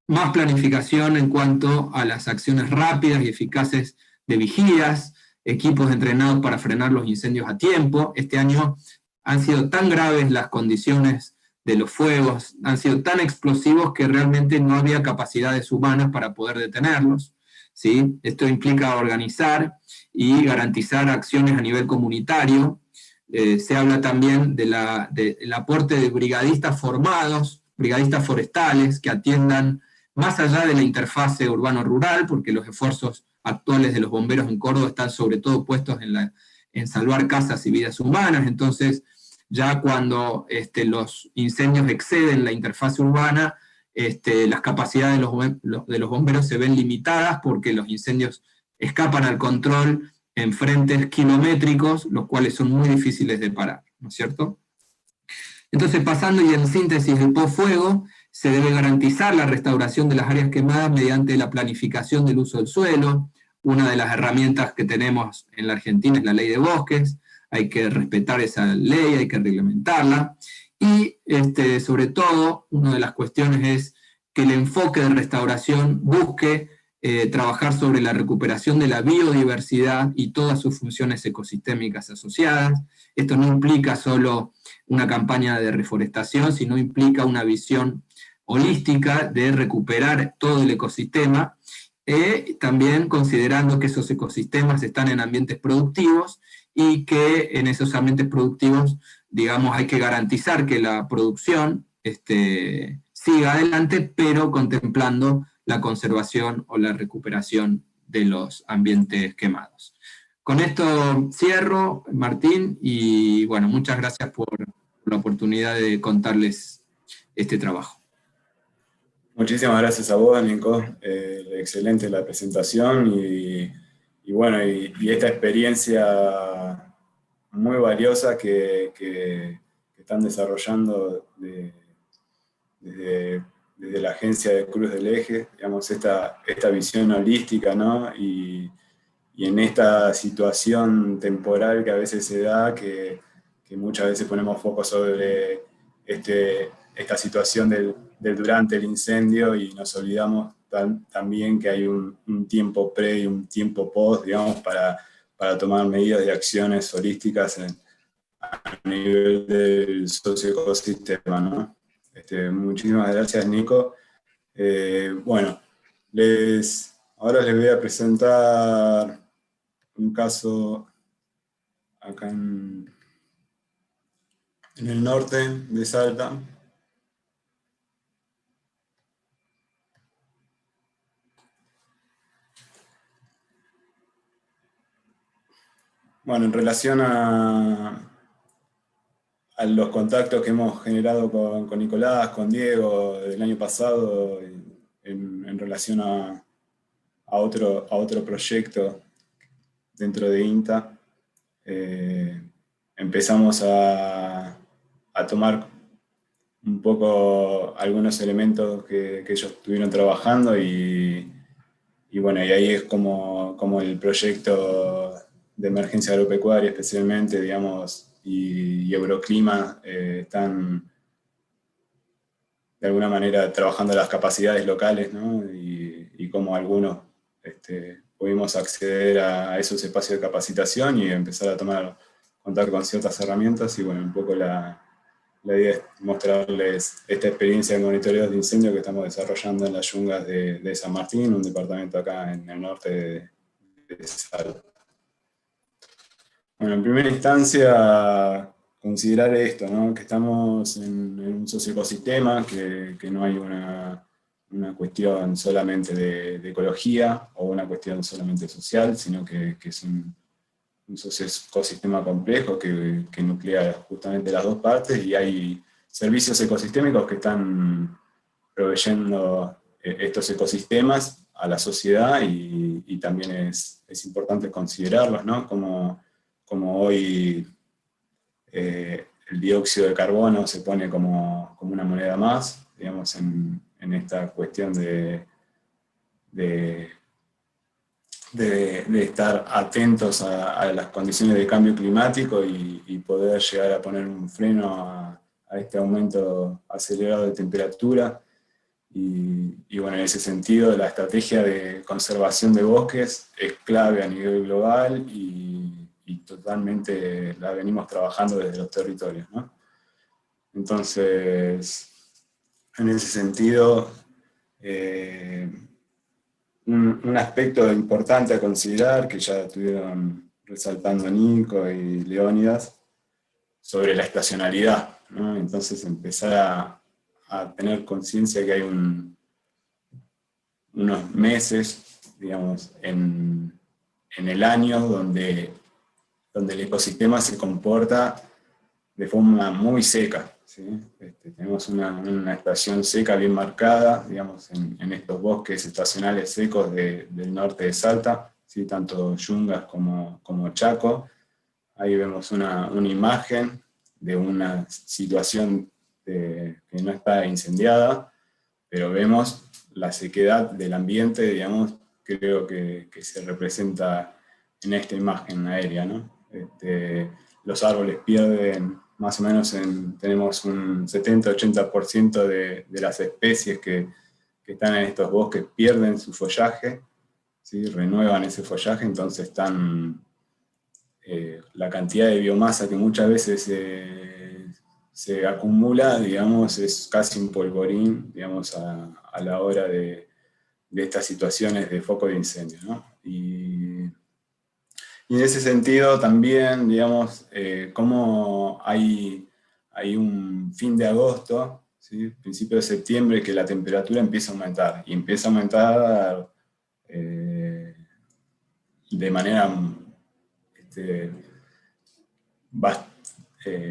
más planificación en cuanto a las acciones rápidas y eficaces de vigías, equipos entrenados para frenar los incendios a tiempo. Este año han sido tan graves las condiciones de los fuegos, han sido tan explosivos que realmente no había capacidades humanas para poder detenerlos. ¿sí? Esto implica organizar y garantizar acciones a nivel comunitario. Se habla también del aporte de brigadistas formados, brigadistas forestales, que atiendan más allá de la interfase urbano-rural, porque los esfuerzos actuales de los bomberos en Córdoba están sobre todo puestos en salvar casas y vidas humanas. Entonces, ya cuando los incendios exceden la interfase urbana, las capacidades de los bomberos se ven limitadas porque los incendios escapan al control en frentes kilométricos, los cuales son muy difíciles de parar, ¿no es cierto? Entonces, pasando y en síntesis del post-fuego, se debe garantizar la restauración de las áreas quemadas mediante la planificación del uso del suelo. Una de las herramientas que tenemos en la Argentina es la ley de bosques, hay que respetar esa ley, hay que reglamentarla, y sobre todo, una de las cuestiones es que el enfoque de restauración busque trabajar sobre la recuperación de la biodiversidad y todas sus funciones ecosistémicas asociadas. Esto no implica solo una campaña de reforestación, sino implica una visión holística de recuperar todo el ecosistema, también considerando que esos ecosistemas están en ambientes productivos y que en esos ambientes productivos, digamos, hay que garantizar que la producción siga adelante, pero contemplando la conservación o la recuperación de los ambientes quemados. Con esto cierro, Martín, y bueno, muchas gracias por la oportunidad de contarles este trabajo. Muchísimas gracias a vos, Nico. Excelente la presentación y bueno, y esta experiencia muy valiosa que están desarrollando desde la Agencia de Cruz del Eje, digamos, esta visión holística, ¿no? Y en esta situación temporal que a veces se da, que muchas veces ponemos foco sobre esta situación del durante el incendio y nos olvidamos también que hay un tiempo pre y un tiempo post, digamos, para tomar medidas y acciones holísticas a nivel del socioecosistema, ¿no? Muchísimas gracias, Nico. Bueno, ahora les voy a presentar un caso acá en el norte de Salta. Bueno, en relación a los contactos que hemos generado con Nicolás, con Diego el año pasado, en relación a otro proyecto dentro de INTA, empezamos a tomar un poco algunos elementos que ellos estuvieron trabajando y bueno, y ahí es como el proyecto de emergencia agropecuaria especialmente, digamos, y Euroclima están de alguna manera trabajando las capacidades locales, ¿no? Y como algunos pudimos acceder a esos espacios de capacitación y empezar a contar con ciertas herramientas, y bueno, un poco la idea es mostrarles esta experiencia de monitoreo de incendio que estamos desarrollando en las yungas de San Martín, un departamento acá en el norte de Salta. Bueno, en primera instancia, considerar esto, ¿no? Que estamos en un socioecosistema, que no hay una cuestión solamente de ecología o una cuestión solamente social, sino que es un socioecosistema complejo que nuclea justamente las dos partes, y hay servicios ecosistémicos que están proveyendo estos ecosistemas a la sociedad, y también es importante considerarlos, ¿no? Como hoy el dióxido de carbono se pone como una moneda más, digamos, en esta cuestión de estar atentos a las condiciones de cambio climático y poder llegar a poner un freno a este aumento acelerado de temperatura. Y bueno, en ese sentido, la estrategia de conservación de bosques es clave a nivel global y totalmente la venimos trabajando desde los territorios, ¿no? Entonces, en ese sentido, un aspecto importante a considerar, que ya estuvieron resaltando Nico y Leónidas, sobre la estacionalidad, ¿no? Entonces empezar a tener conciencia que hay unos meses, digamos, en el año donde el ecosistema se comporta de forma muy seca, ¿sí? Tenemos una estación seca bien marcada, digamos, en estos bosques estacionales secos del norte de Salta, ¿sí? Tanto Yungas como Chaco. Ahí vemos una imagen de una situación que no está incendiada, pero vemos la sequedad del ambiente, digamos, creo que se representa en esta imagen aérea, ¿no? Los árboles pierden, más o menos tenemos un 70-80% de las especies que están en estos bosques pierden su follaje, ¿sí? Renuevan ese follaje, entonces están, la cantidad de biomasa que muchas veces se acumula, digamos, es casi un polvorín, digamos, a la hora de estas situaciones de foco de incendio, ¿no? Y en ese sentido también, digamos, como hay un fin de agosto, ¿sí? Principio de septiembre, que la temperatura empieza a aumentar, y empieza a aumentar de manera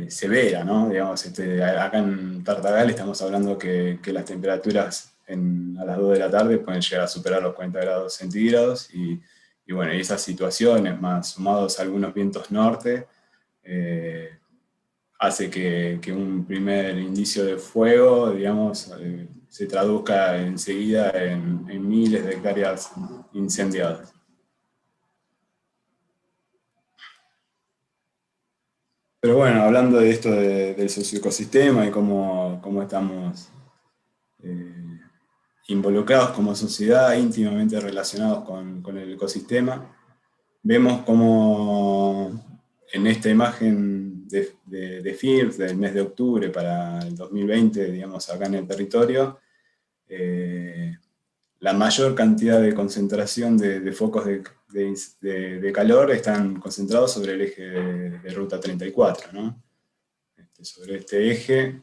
severa, ¿no? Digamos, acá en Tartagal estamos hablando que las temperaturas a las 2 de la tarde pueden llegar a superar los 40 grados centígrados, y bueno, y esas situaciones, más sumados a algunos vientos norte, hace que un primer indicio de fuego, digamos, se traduzca enseguida en miles de hectáreas incendiadas. Pero bueno, hablando de esto del socioecosistema y cómo estamos involucrados como sociedad, íntimamente relacionados con el ecosistema, vemos cómo en esta imagen de FIRS del mes de octubre para el 2020, digamos, acá en el territorio, la mayor cantidad de concentración de focos de calor están concentrados sobre el eje de Ruta 34, ¿no? Sobre este eje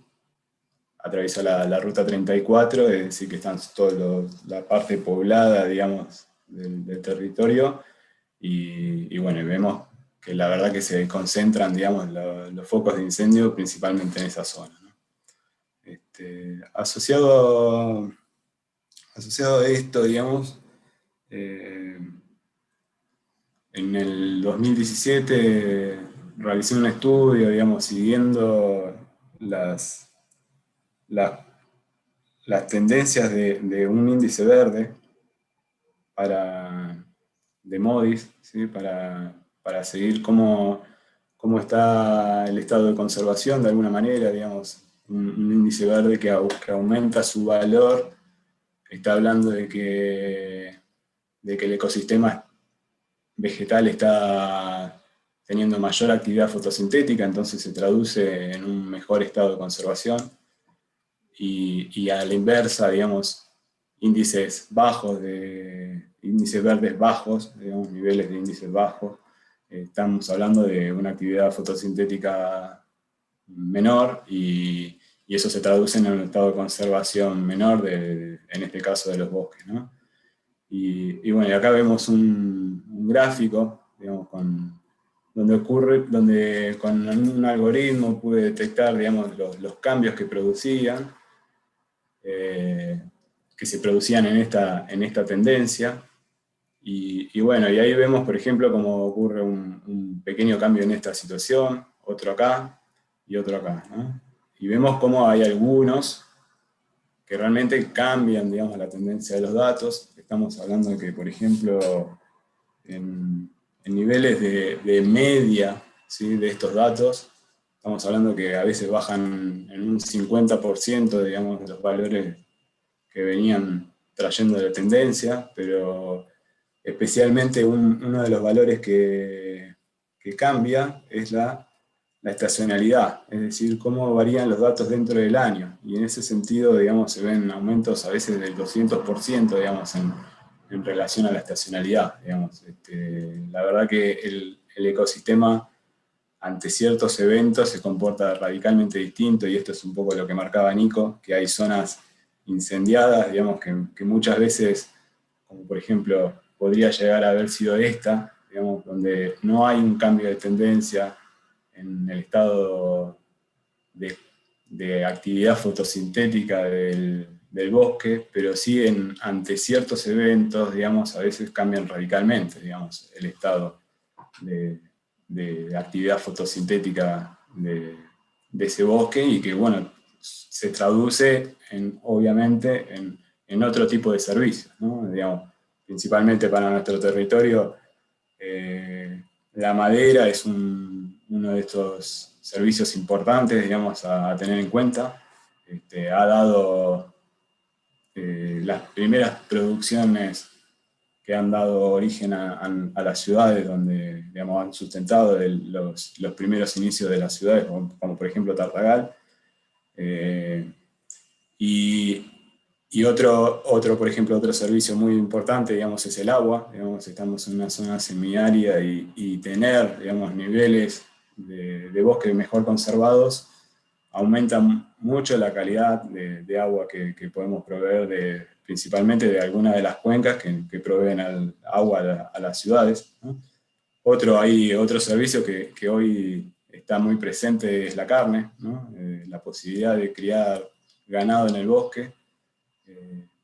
atraviesa la Ruta 34, es decir, que están toda la parte poblada, digamos, del territorio, y bueno, vemos que la verdad que se concentran, digamos, los focos de incendio principalmente en esa zona, ¿no? Asociado a esto, digamos, en el 2017 realicé un estudio, digamos, siguiendo las tendencias de un índice verde de MODIS, ¿sí? para seguir cómo está el estado de conservación de alguna manera, digamos, un índice verde que aumenta su valor, está hablando de que el ecosistema vegetal está teniendo mayor actividad fotosintética, entonces se traduce en un mejor estado de conservación, y a la inversa, digamos, índices verdes bajos, digamos, niveles de índices bajos, estamos hablando de una actividad fotosintética menor, y eso se traduce en un estado de conservación menor, en este caso de los bosques, ¿no? Y bueno, y acá vemos un gráfico, digamos, donde con un algoritmo pude detectar, digamos, los cambios que producían, que se producían en esta tendencia. Y bueno, y ahí vemos, por ejemplo, cómo ocurre un pequeño cambio en esta situación, otro acá y otro acá, ¿no? Y vemos cómo hay algunos que realmente cambian, digamos, la tendencia de los datos. Estamos hablando de que, por ejemplo, en niveles de media, ¿sí? De estos datos, estamos hablando que a veces bajan en un 50%, digamos, de los valores que venían trayendo de la tendencia, pero especialmente uno de los valores que cambia es la estacionalidad, es decir, cómo varían los datos dentro del año, y en ese sentido, digamos, se ven aumentos a veces del 200%, digamos, en relación a la estacionalidad, digamos. La verdad que el ecosistema ante ciertos eventos se comporta radicalmente distinto, y esto es un poco lo que marcaba Nico, que hay zonas incendiadas, digamos, que muchas veces, como por ejemplo podría llegar a haber sido esta, digamos, donde no hay un cambio de tendencia en el estado de actividad fotosintética del bosque, pero sí ante ciertos eventos, digamos, a veces cambian radicalmente, digamos, el estado de actividad fotosintética de ese bosque, y que, bueno, se traduce obviamente en otro tipo de servicios, ¿no? Digamos, principalmente para nuestro territorio, la madera es uno de estos servicios importantes, digamos, a tener en cuenta. Ha dado las primeras producciones que han dado origen a las ciudades, donde, digamos, han sustentado los primeros inicios de las ciudades, como por ejemplo Tartagal. Y otro, por ejemplo, otro servicio muy importante, digamos, es el agua. Digamos, estamos en una zona semiárida, y tener, digamos, niveles de bosque mejor conservados aumenta mucho la calidad de agua que podemos proveer, principalmente de algunas de las cuencas que proveen agua a las ciudades, ¿no? Otro servicio que hoy está muy presente es la carne, ¿no? La posibilidad de criar ganado en el bosque,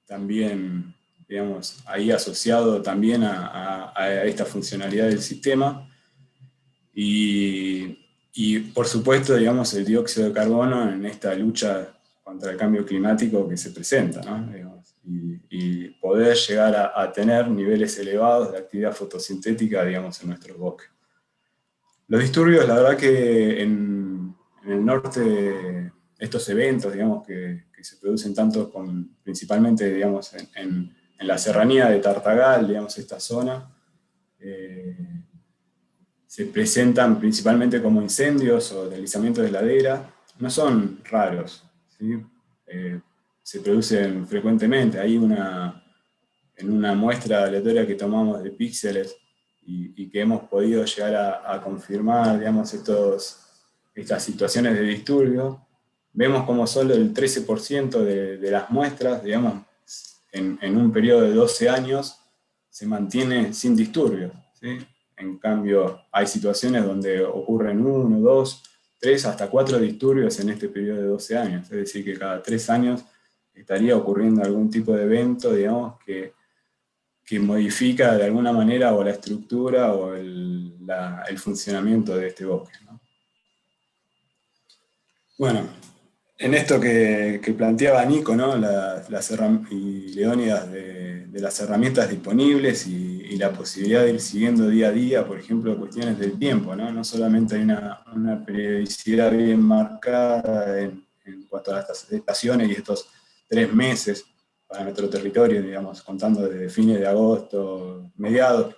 también, digamos, ahí asociado también a esta funcionalidad del sistema. Y por supuesto, digamos, el dióxido de carbono en esta lucha contra el cambio climático que se presenta, ¿no? Digamos, y poder llegar a tener niveles elevados de actividad fotosintética, digamos, en nuestros bosques. Los disturbios, la verdad que en el norte, estos eventos, digamos, que se producen tanto principalmente, digamos, en la serranía de Tartagal, digamos, esta zona, se presentan principalmente como incendios o deslizamientos de ladera. No son raros, ¿sí? Se producen frecuentemente. Hay en una muestra aleatoria que tomamos de píxeles, y que hemos podido llegar a confirmar, digamos, estas situaciones de disturbio, vemos como solo el 13% de las muestras, digamos, en un periodo de 12 años, se mantiene sin disturbios, ¿sí? En cambio, hay situaciones donde ocurren 1, 2, 3, hasta 4 disturbios en este periodo de 12 años. Es decir, que cada 3 años estaría ocurriendo algún tipo de evento, digamos, que modifica de alguna manera o la estructura o el funcionamiento de este bosque, ¿no? Bueno, en esto que planteaba Nico, ¿no? Y Leónidas, de las herramientas disponibles y la posibilidad de ir siguiendo día a día, por ejemplo, cuestiones del tiempo, ¿no? No solamente hay una periodicidad bien marcada en cuanto a las estaciones y estos 3 meses para nuestro territorio, digamos, contando desde fines de agosto,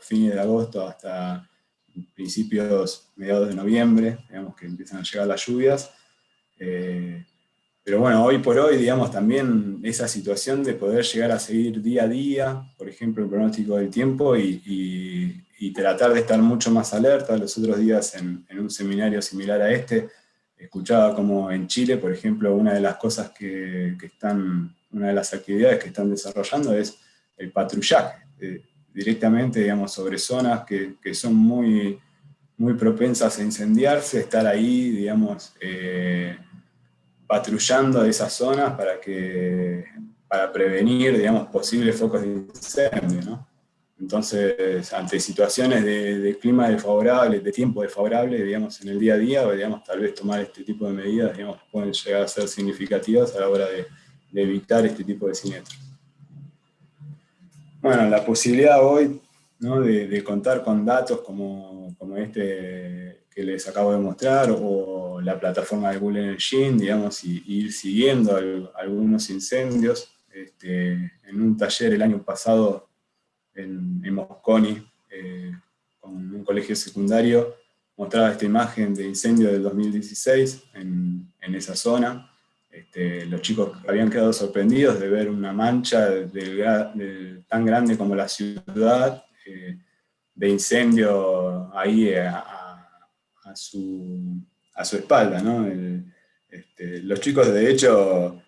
fines de agosto hasta mediados de noviembre, digamos, que empiezan a llegar las lluvias. Pero bueno, hoy por hoy, digamos, también esa situación de poder llegar a seguir día a día, por ejemplo, el pronóstico del tiempo, y tratar de estar mucho más alerta. Los otros días en un seminario similar a este, escuchaba como en Chile, por ejemplo, una de las cosas una de las actividades que están desarrollando es el patrullaje, directamente, digamos, sobre zonas que son muy, muy propensas a incendiarse, estar ahí, digamos, patrullando esas zonas para prevenir, digamos, posibles focos de incendio, ¿no? Entonces, ante situaciones de clima desfavorable, de tiempo desfavorable, digamos, en el día a día, digamos, tal vez tomar este tipo de medidas, digamos, pueden llegar a ser significativas a la hora de evitar este tipo de siniestros. Bueno, la posibilidad hoy, ¿no?, de contar con datos como este que les acabo de mostrar, o la plataforma de Google Engine, digamos, y ir siguiendo algunos incendios. En un taller el año pasado en Mosconi, con un colegio secundario, mostraba esta imagen de incendio del 2016 en esa zona. Los chicos habían quedado sorprendidos de ver una mancha tan grande como la ciudad, de incendio ahí a su espalda, ¿no? Los chicos, de hecho,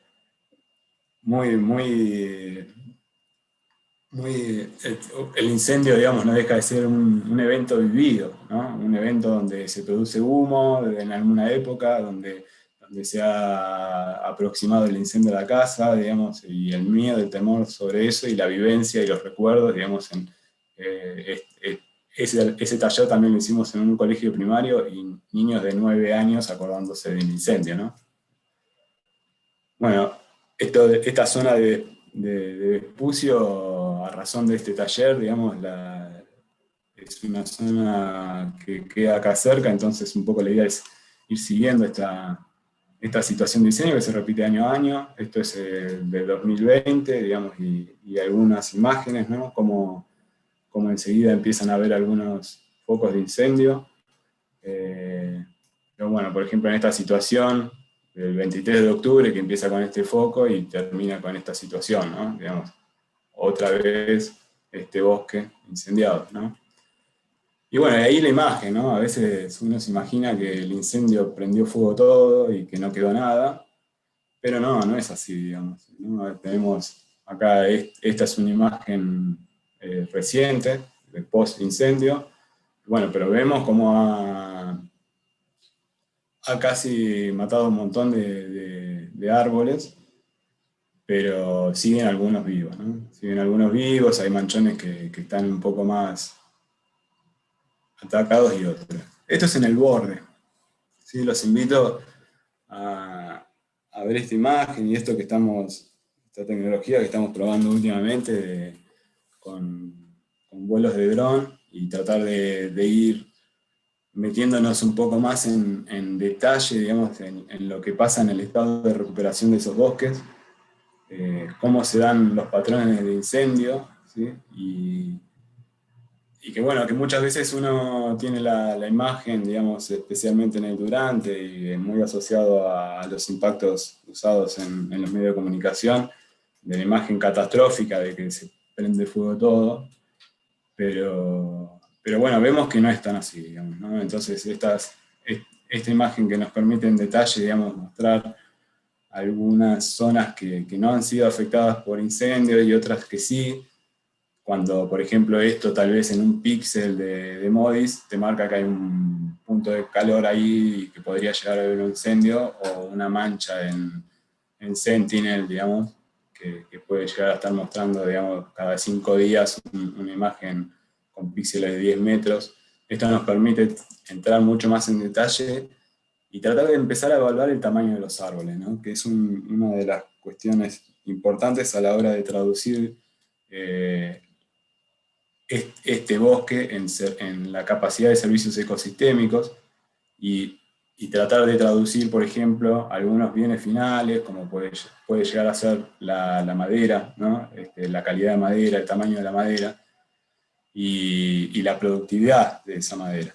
el incendio, digamos, no deja de ser un evento vivido, ¿no? Un evento donde se produce humo en alguna época, donde se ha aproximado el incendio a la casa, digamos, y el miedo, el temor sobre eso, y la vivencia y los recuerdos, digamos, ese taller también lo hicimos en un colegio primario, y niños de 9 años acordándose del incendio, ¿no? Bueno, esta zona de Vespucio, a razón de este taller, digamos, es una zona que queda acá cerca, entonces un poco la idea es ir siguiendo esta situación de incendio que se repite año a año. Esto es del 2020, digamos, y algunas imágenes, ¿no? Como enseguida empiezan a haber algunos focos de incendio. Pero bueno, por ejemplo, en esta situación, el 23 de octubre, que empieza con este foco y termina con esta situación, ¿no? Digamos, otra vez este bosque incendiado, ¿no? Y bueno, ahí la imagen, ¿no? A veces uno se imagina que el incendio prendió fuego todo y que no quedó nada, pero no es así, digamos, ¿no? Tenemos acá, esta es una imagen reciente, de post-incendio, bueno, pero vemos cómo ha casi matado un montón de árboles, pero siguen algunos vivos, ¿no? Siguen algunos vivos, hay manchones que están un poco más atacados y otros. Esto es en el borde. ¿Sí? Los invito a ver esta imagen y esta tecnología que estamos probando últimamente con vuelos de dron, y tratar de ir metiéndonos un poco más en detalle, digamos, en lo que pasa en el estado de recuperación de esos bosques, cómo se dan los patrones de incendio, ¿sí? Y que bueno, que muchas veces uno tiene la imagen, digamos, especialmente en el durante, y muy asociado a los impactos usados en los medios de comunicación, de la imagen catastrófica de que se prende fuego todo, pero bueno, vemos que no es tan así, digamos, ¿no? Entonces esta imagen que nos permite en detalle, digamos, mostrar algunas zonas que no han sido afectadas por incendios y otras que sí, cuando, por ejemplo, esto tal vez en un píxel de MODIS te marca que hay un punto de calor ahí que podría llegar a haber un incendio, o una mancha en Sentinel, digamos, que puede llegar a estar mostrando, digamos, cada 5 días una imagen con píxeles de 10 metros. Esto nos permite entrar mucho más en detalle y tratar de empezar a evaluar el tamaño de los árboles, ¿no? Que es una de las cuestiones importantes a la hora de traducir este bosque en la capacidad de servicios ecosistémicos, y tratar de traducir, por ejemplo, algunos bienes finales, como puede llegar a ser la madera, ¿no? La calidad de madera, el tamaño de la madera, y la productividad de esa madera.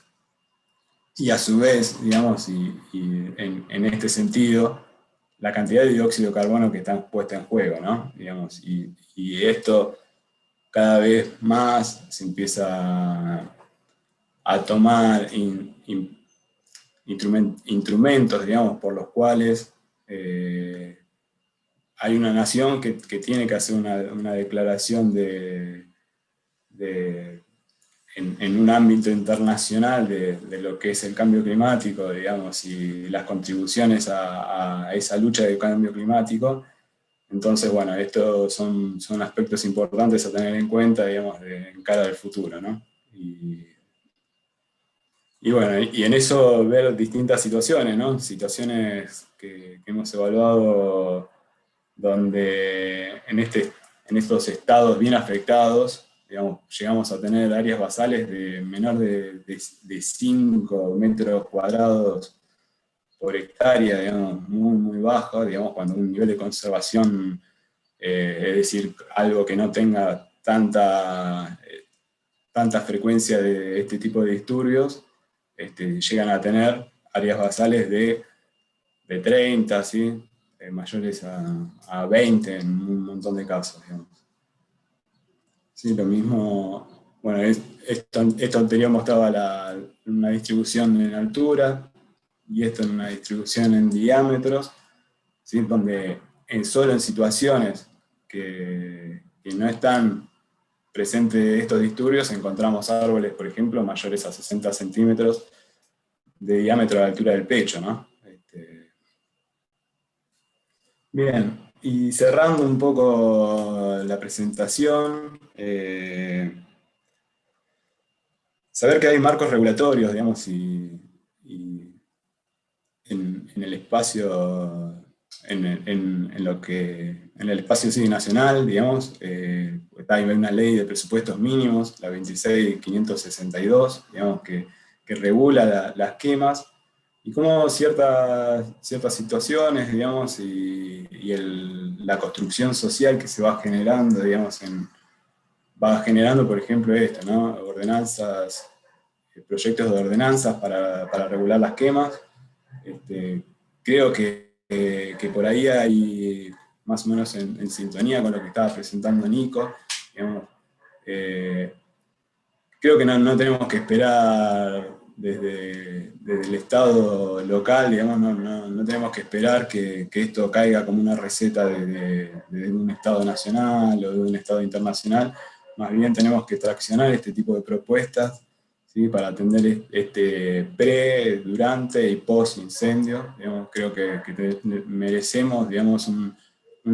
Y a su vez, digamos, y en este sentido, la cantidad de dióxido de carbono que está puesta en juego, ¿no? Digamos, y esto cada vez más se empieza a tomar instrumentos, digamos, por los cuales hay una nación que tiene que hacer una declaración en un ámbito internacional de lo que es el cambio climático, digamos, y las contribuciones a esa lucha del cambio climático. Entonces, bueno, estos son aspectos importantes a tener en cuenta, digamos, en cara al futuro, ¿no? Y bueno, y en eso ver distintas situaciones, ¿no? Situaciones que hemos evaluado donde en estos estados bien afectados, digamos, llegamos a tener áreas basales de menor de 5 metros cuadrados por hectárea, digamos, muy bajo, digamos, cuando un nivel de conservación, es decir, algo que no tenga tanta frecuencia de este tipo de disturbios, llegan a tener áreas basales de 30, ¿sí? mayores a 20 en un montón de casos, digamos. Sí, lo mismo, bueno, esto anterior mostraba una distribución en altura, y esto en una distribución en diámetros, ¿sí? Donde solo en situaciones que no están presentes estos disturbios encontramos árboles, por ejemplo, mayores a 60 centímetros de diámetro a la altura del pecho, ¿no? Bien, y cerrando un poco la presentación, saber que hay marcos regulatorios, digamos, y en el espacio, en el espacio sí, nacional, digamos, hay una ley de presupuestos mínimos, la 26.562, digamos, que regula las quemas, y cómo ciertas situaciones, digamos, y la construcción social que se va generando, digamos, va generando, por ejemplo, esto, ¿no? Ordenanzas, proyectos de ordenanzas para regular las quemas. Creo que por ahí hay más o menos en sintonía con lo que estaba presentando Nico, digamos. Creo que no tenemos que esperar desde el Estado local, digamos, no tenemos que esperar que esto caiga como una receta de un Estado nacional o de un Estado internacional. Más bien tenemos que traccionar este tipo de propuestas, ¿sí? Para atender pre, durante y post incendio. Digamos, creo que merecemos, digamos, un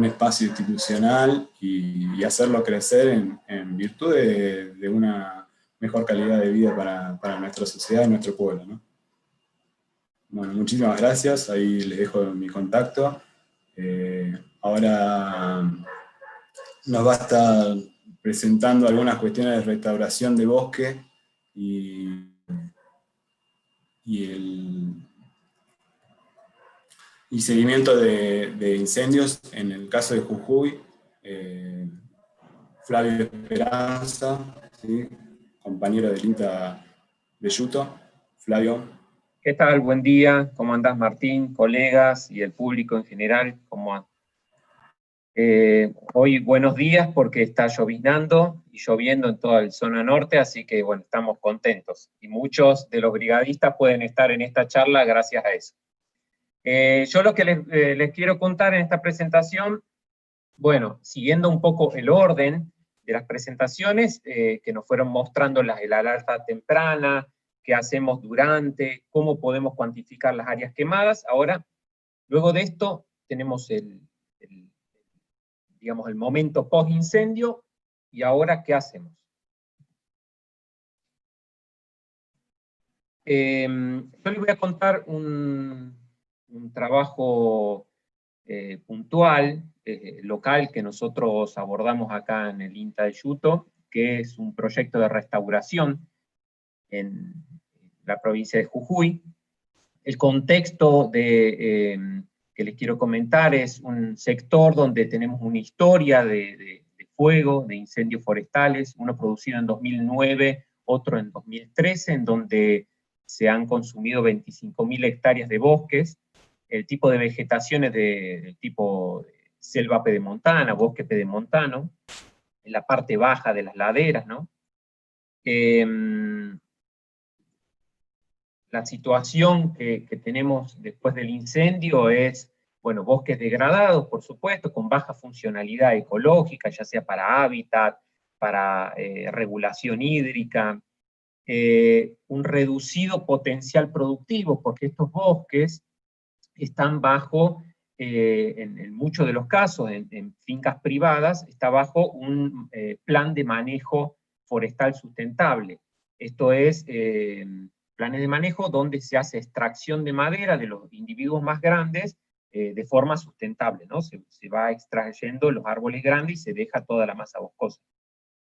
espacio institucional y hacerlo crecer en virtud de una mejor calidad de vida para nuestra sociedad y nuestro pueblo, ¿no? Bueno, muchísimas gracias, ahí les dejo mi contacto. Ahora nos va a estar presentando algunas cuestiones de restauración de bosque y seguimiento de incendios en el caso de Jujuy. Flavio Esperanza, ¿sí? Compañero del INTA de Yuto. Flavio. ¿Qué tal? Buen día. ¿Cómo andás, Martín? Colegas y el público en general, ¿cómo andan? Hoy buenos días porque está lloviznando y lloviendo en toda la zona norte, así que bueno, estamos contentos. Y muchos de los brigadistas pueden estar en esta charla gracias a eso. Yo lo que les quiero contar en esta presentación, bueno, siguiendo un poco el orden de las presentaciones que nos fueron mostrando la alerta temprana, qué hacemos durante, cómo podemos cuantificar las áreas quemadas. Ahora, luego de esto, tenemos digamos, el momento post-incendio, y ahora, ¿qué hacemos? Yo les voy a contar un trabajo puntual, local, que nosotros abordamos acá en el INTA de Yuto, que es un proyecto de restauración en la provincia de Jujuy. El contexto que les quiero comentar es un sector donde tenemos una historia de fuego, de incendios forestales, uno producido en 2009, otro en 2013, en donde se han consumido 25.000 hectáreas de bosques. El tipo de vegetación es del tipo selva pedemontana, bosque pedemontano, en la parte baja de las laderas, ¿no? La situación que tenemos después del incendio es, bueno, bosques degradados, por supuesto, con baja funcionalidad ecológica, ya sea para hábitat, para regulación hídrica, un reducido potencial productivo, porque estos bosques están bajo, en muchos de los casos, en fincas privadas, está bajo un plan de manejo forestal sustentable. Esto es planes de manejo donde se hace extracción de madera de los individuos más grandes de forma sustentable, ¿no? Se va extrayendo los árboles grandes y se deja toda la masa boscosa.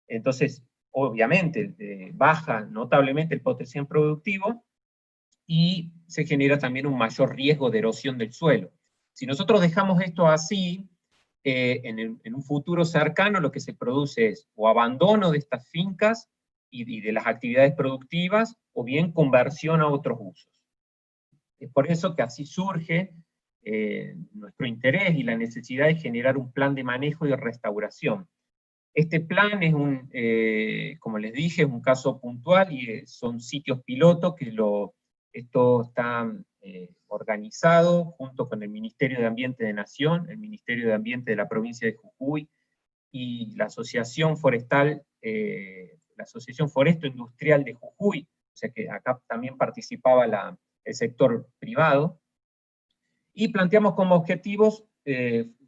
Entonces, obviamente, baja notablemente el potencial productivo y se genera también un mayor riesgo de erosión del suelo. Si nosotros dejamos esto así, en un futuro cercano lo que se produce es o abandono de estas fincas y de las actividades productivas, o bien conversión a otros usos. Es por eso que así surge nuestro interés y la necesidad de generar un plan de manejo y restauración. Este plan es como les dije, es un caso puntual y son sitios piloto que esto está organizado junto con el Ministerio de Ambiente de Nación, el Ministerio de Ambiente de la provincia de Jujuy y la Asociación Forestal, la Asociación Foresto Industrial de Jujuy, o sea que acá también participaba el sector privado, y planteamos como objetivos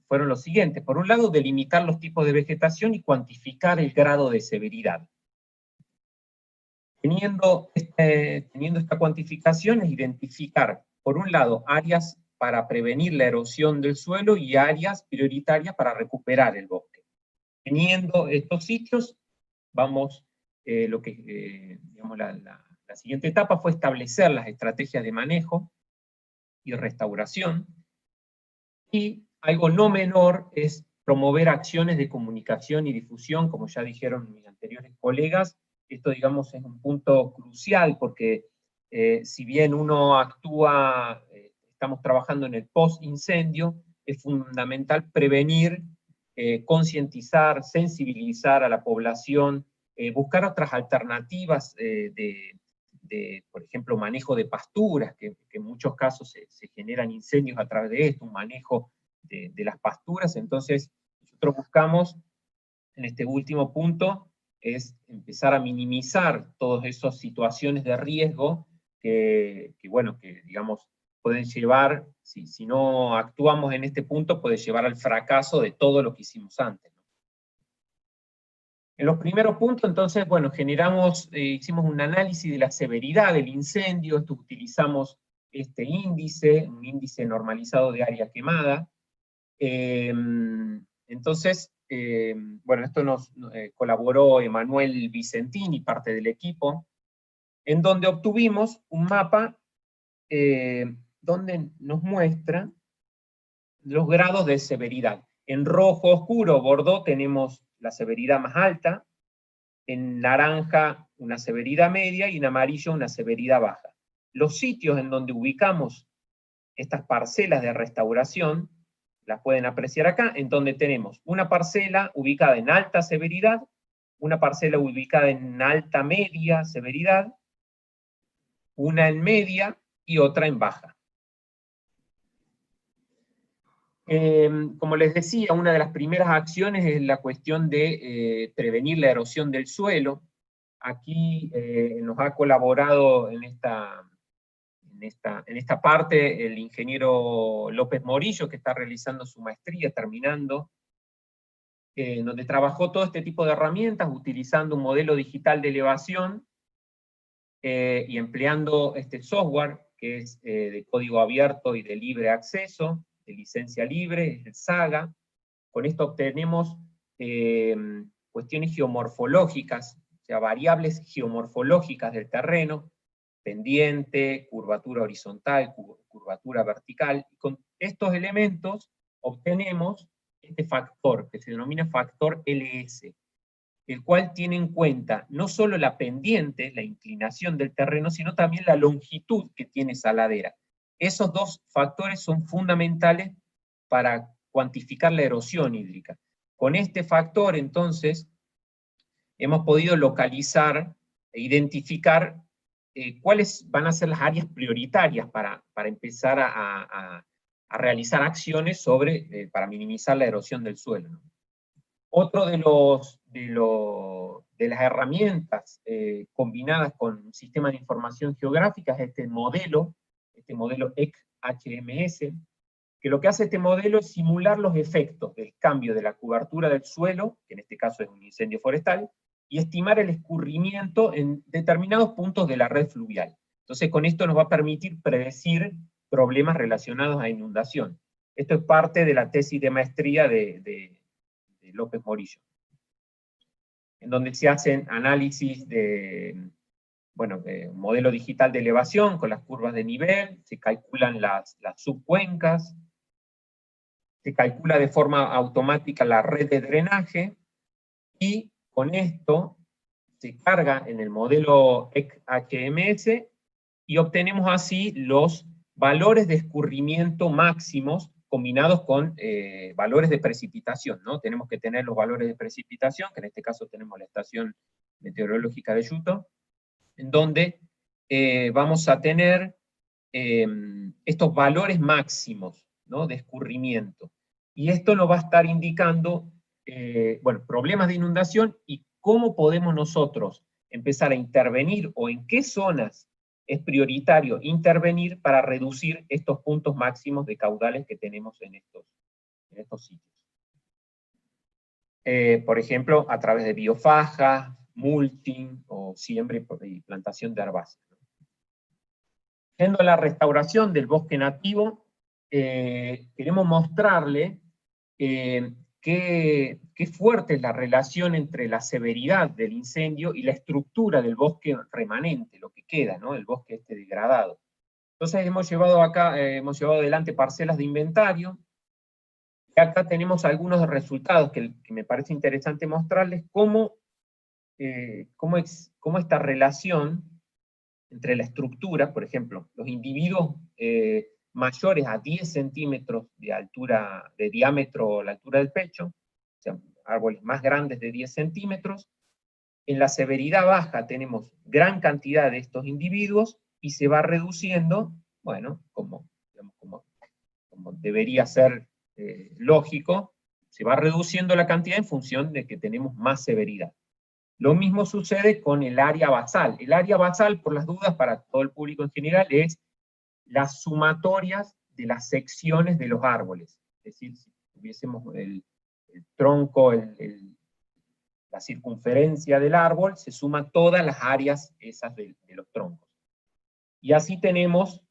fueron los siguientes. Por un lado, delimitar los tipos de vegetación y cuantificar el grado de severidad. Teniendo esta cuantificación, es identificar, por un lado, áreas para prevenir la erosión del suelo y áreas prioritarias para recuperar el bosque. Teniendo estos sitios, digamos, la siguiente etapa fue establecer las estrategias de manejo y restauración, y algo no menor es promover acciones de comunicación y difusión, como ya dijeron mis anteriores colegas. Esto, digamos, es un punto crucial, porque si bien uno actúa, estamos trabajando en el post-incendio, es fundamental prevenir, concientizar, sensibilizar a la población, buscar otras alternativas por ejemplo, manejo de pasturas, que en muchos casos se generan incendios a través de esto, un manejo de las pasturas. Entonces, nosotros buscamos, en este último punto, es empezar a minimizar todas esas situaciones de riesgo que digamos, pueden llevar, si no actuamos en este punto, puede llevar al fracaso de todo lo que hicimos antes. En los primeros puntos, entonces, bueno, hicimos un análisis de la severidad del incendio. Utilizamos este índice, un índice normalizado de área quemada. Entonces, bueno, esto nos colaboró Emanuel Vicentini, parte del equipo, en donde obtuvimos un mapa donde nos muestra los grados de severidad. En rojo oscuro, Bordeaux, tenemos la severidad más alta, en naranja una severidad media y en amarillo una severidad baja. Los sitios en donde ubicamos estas parcelas de restauración, las pueden apreciar acá, en donde tenemos una parcela ubicada en alta severidad, una parcela ubicada en alta media severidad, una en media y otra en baja. Como les decía, una de las primeras acciones es la cuestión de prevenir la erosión del suelo. Aquí nos ha colaborado en esta parte el ingeniero López Morillo, que está realizando su maestría, terminando, donde trabajó todo este tipo de herramientas, utilizando un modelo digital de elevación, y empleando este software, que es de código abierto y de libre acceso, de licencia libre, es el SAGA. Con esto obtenemos cuestiones geomorfológicas, o sea, variables geomorfológicas del terreno, pendiente, curvatura horizontal, curvatura vertical, y con estos elementos obtenemos este factor, que se denomina factor LS, el cual tiene en cuenta no solo la pendiente, la inclinación del terreno, sino también la longitud que tiene esa ladera. Esos dos factores son fundamentales para cuantificar la erosión hídrica. Con este factor, entonces, hemos podido localizar e identificar cuáles van a ser las áreas prioritarias para empezar a realizar acciones para minimizar la erosión del suelo, ¿no? Otro de las herramientas combinadas con un sistema de información geográfica es este modelo EC-HMS, que lo que hace este modelo es simular los efectos del cambio de la cobertura del suelo, que en este caso es un incendio forestal, y estimar el escurrimiento en determinados puntos de la red fluvial. Entonces, con esto nos va a permitir predecir problemas relacionados a inundación. Esto es parte de la tesis de maestría de López Morillo, en donde se hacen análisis de un modelo digital de elevación con las curvas de nivel, se calculan las subcuencas, se calcula de forma automática la red de drenaje, y con esto se carga en el modelo EC-HMS y obtenemos así los valores de escurrimiento máximos combinados con valores de precipitación, ¿no? Tenemos que tener los valores de precipitación, que en este caso tenemos la estación meteorológica de Yuto, en donde vamos a tener estos valores máximos, ¿no?, de escurrimiento. Y esto nos va a estar indicando, bueno, problemas de inundación y cómo podemos nosotros empezar a intervenir, o en qué zonas es prioritario intervenir para reducir estos puntos máximos de caudales que tenemos en estos sitios. Por ejemplo, a través de biofaja, mulching o siembra y plantación de herbáceas. Yendo a la restauración del bosque nativo, queremos mostrarle qué fuerte es la relación entre la severidad del incendio y la estructura del bosque remanente, lo que queda, ¿no?, el bosque degradado. Entonces hemos llevado adelante parcelas de inventario, y acá tenemos algunos resultados que me parece interesante mostrarles cómo esta relación entre la estructura, por ejemplo, los individuos mayores a 10 centímetros de diámetro a la altura del pecho, o sea, árboles más grandes de 10 centímetros, en la severidad baja tenemos gran cantidad de estos individuos, y se va reduciendo, bueno, como debería ser lógico, se va reduciendo la cantidad en función de que tenemos más severidad. Lo mismo sucede con el área basal. El área basal, por las dudas, para todo el público en general, es las sumatorias de las secciones de los árboles. Es decir, si tuviésemos el tronco, la circunferencia del árbol, se suman todas las áreas esas de los troncos. Y así tenemos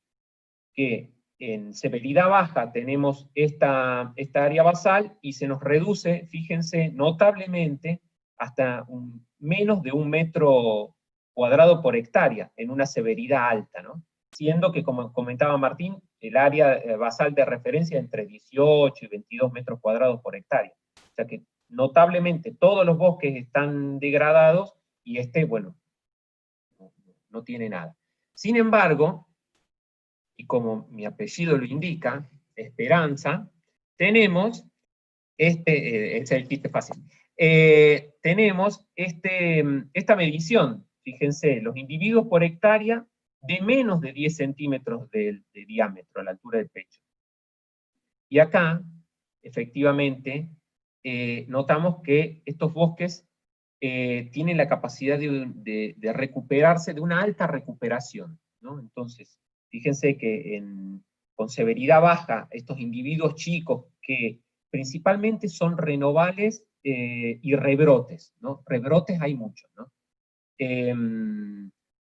que en severidad baja tenemos esta área basal, y se nos reduce, fíjense, notablemente, hasta menos de 1 metro cuadrado por hectárea, en una severidad alta, ¿no? Siendo que, como comentaba Martín, el área basal de referencia es entre 18 y 22 metros cuadrados por hectárea. O sea que notablemente todos los bosques están degradados, y bueno, no tiene nada. Sin embargo, y como mi apellido lo indica, Esperanza, tenemos es el chiste fácil. Tenemos esta medición, fíjense, los individuos por hectárea de menos de 10 centímetros de diámetro a la altura del pecho. Y acá, efectivamente, notamos que estos bosques tienen la capacidad de recuperarse, de una alta recuperación, ¿no? Entonces, fíjense que con severidad baja, estos individuos chicos que principalmente son renovales y rebrotes, ¿no? Rebrotes hay muchos, ¿no?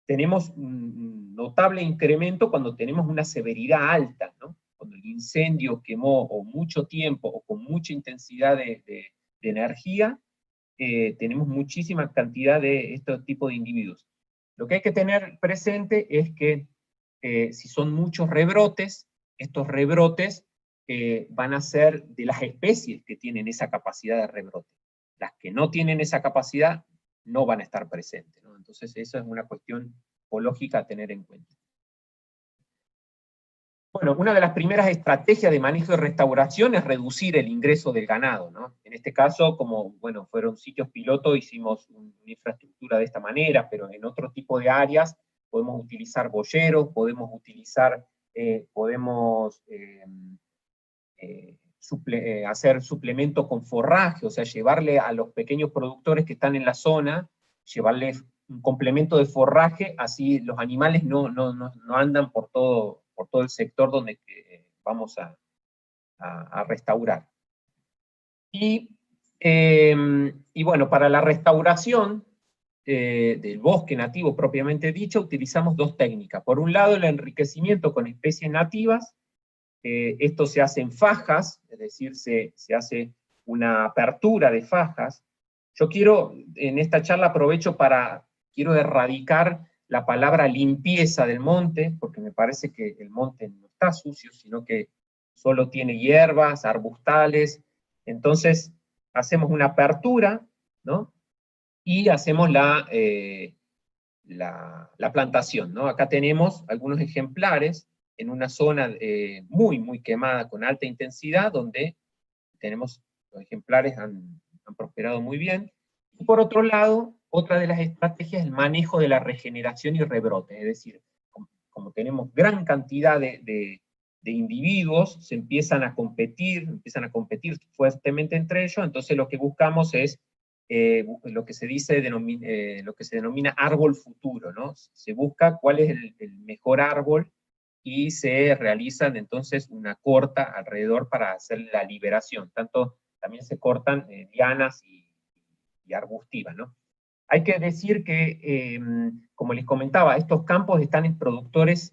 Tenemos un notable incremento cuando tenemos una severidad alta, ¿no? Cuando el incendio quemó o mucho tiempo o con mucha intensidad de energía, tenemos muchísima cantidad de estos tipos de individuos. Lo que hay que tener presente es que si son muchos rebrotes, estos rebrotes van a ser de las especies que tienen esa capacidad de rebrote. Las que no tienen esa capacidad no van a estar presentes, ¿no? Entonces eso es una cuestión ecológica a tener en cuenta. Bueno, una de las primeras estrategias de manejo y restauración es reducir el ingreso del ganado, ¿no? En este caso, como bueno, fueron sitios piloto, hicimos una infraestructura de esta manera, pero en otro tipo de áreas podemos utilizar boyeros, podemos utilizar, hacer suplemento con forraje, o sea, llevarle a los pequeños productores que están en la zona, llevarles un complemento de forraje, así los animales no andan por todo el sector donde vamos a restaurar. Y bueno, para la restauración del bosque nativo propiamente dicho, utilizamos dos técnicas. Por un lado, el enriquecimiento con especies nativas. Esto se hace en fajas, es decir, se hace una apertura de fajas. Yo en esta charla quiero erradicar la palabra limpieza del monte, porque me parece que el monte no está sucio, sino que solo tiene hierbas, arbustales. Entonces, hacemos una apertura, ¿no? Y hacemos la plantación, ¿no? Acá tenemos algunos ejemplares en una zona muy quemada, con alta intensidad, donde tenemos, los ejemplares han prosperado muy bien. Y por otro lado, otra de las estrategias es el manejo de la regeneración y rebrote, es decir, como tenemos gran cantidad de individuos, se empiezan a competir fuertemente entre ellos, entonces lo que buscamos es lo que se denomina árbol futuro, ¿no? Se busca cuál es el mejor árbol y se realizan entonces una corta alrededor para hacer la liberación. También se cortan lianas y arbustivas, ¿no? Hay que decir que, como les comentaba, estos campos están en productores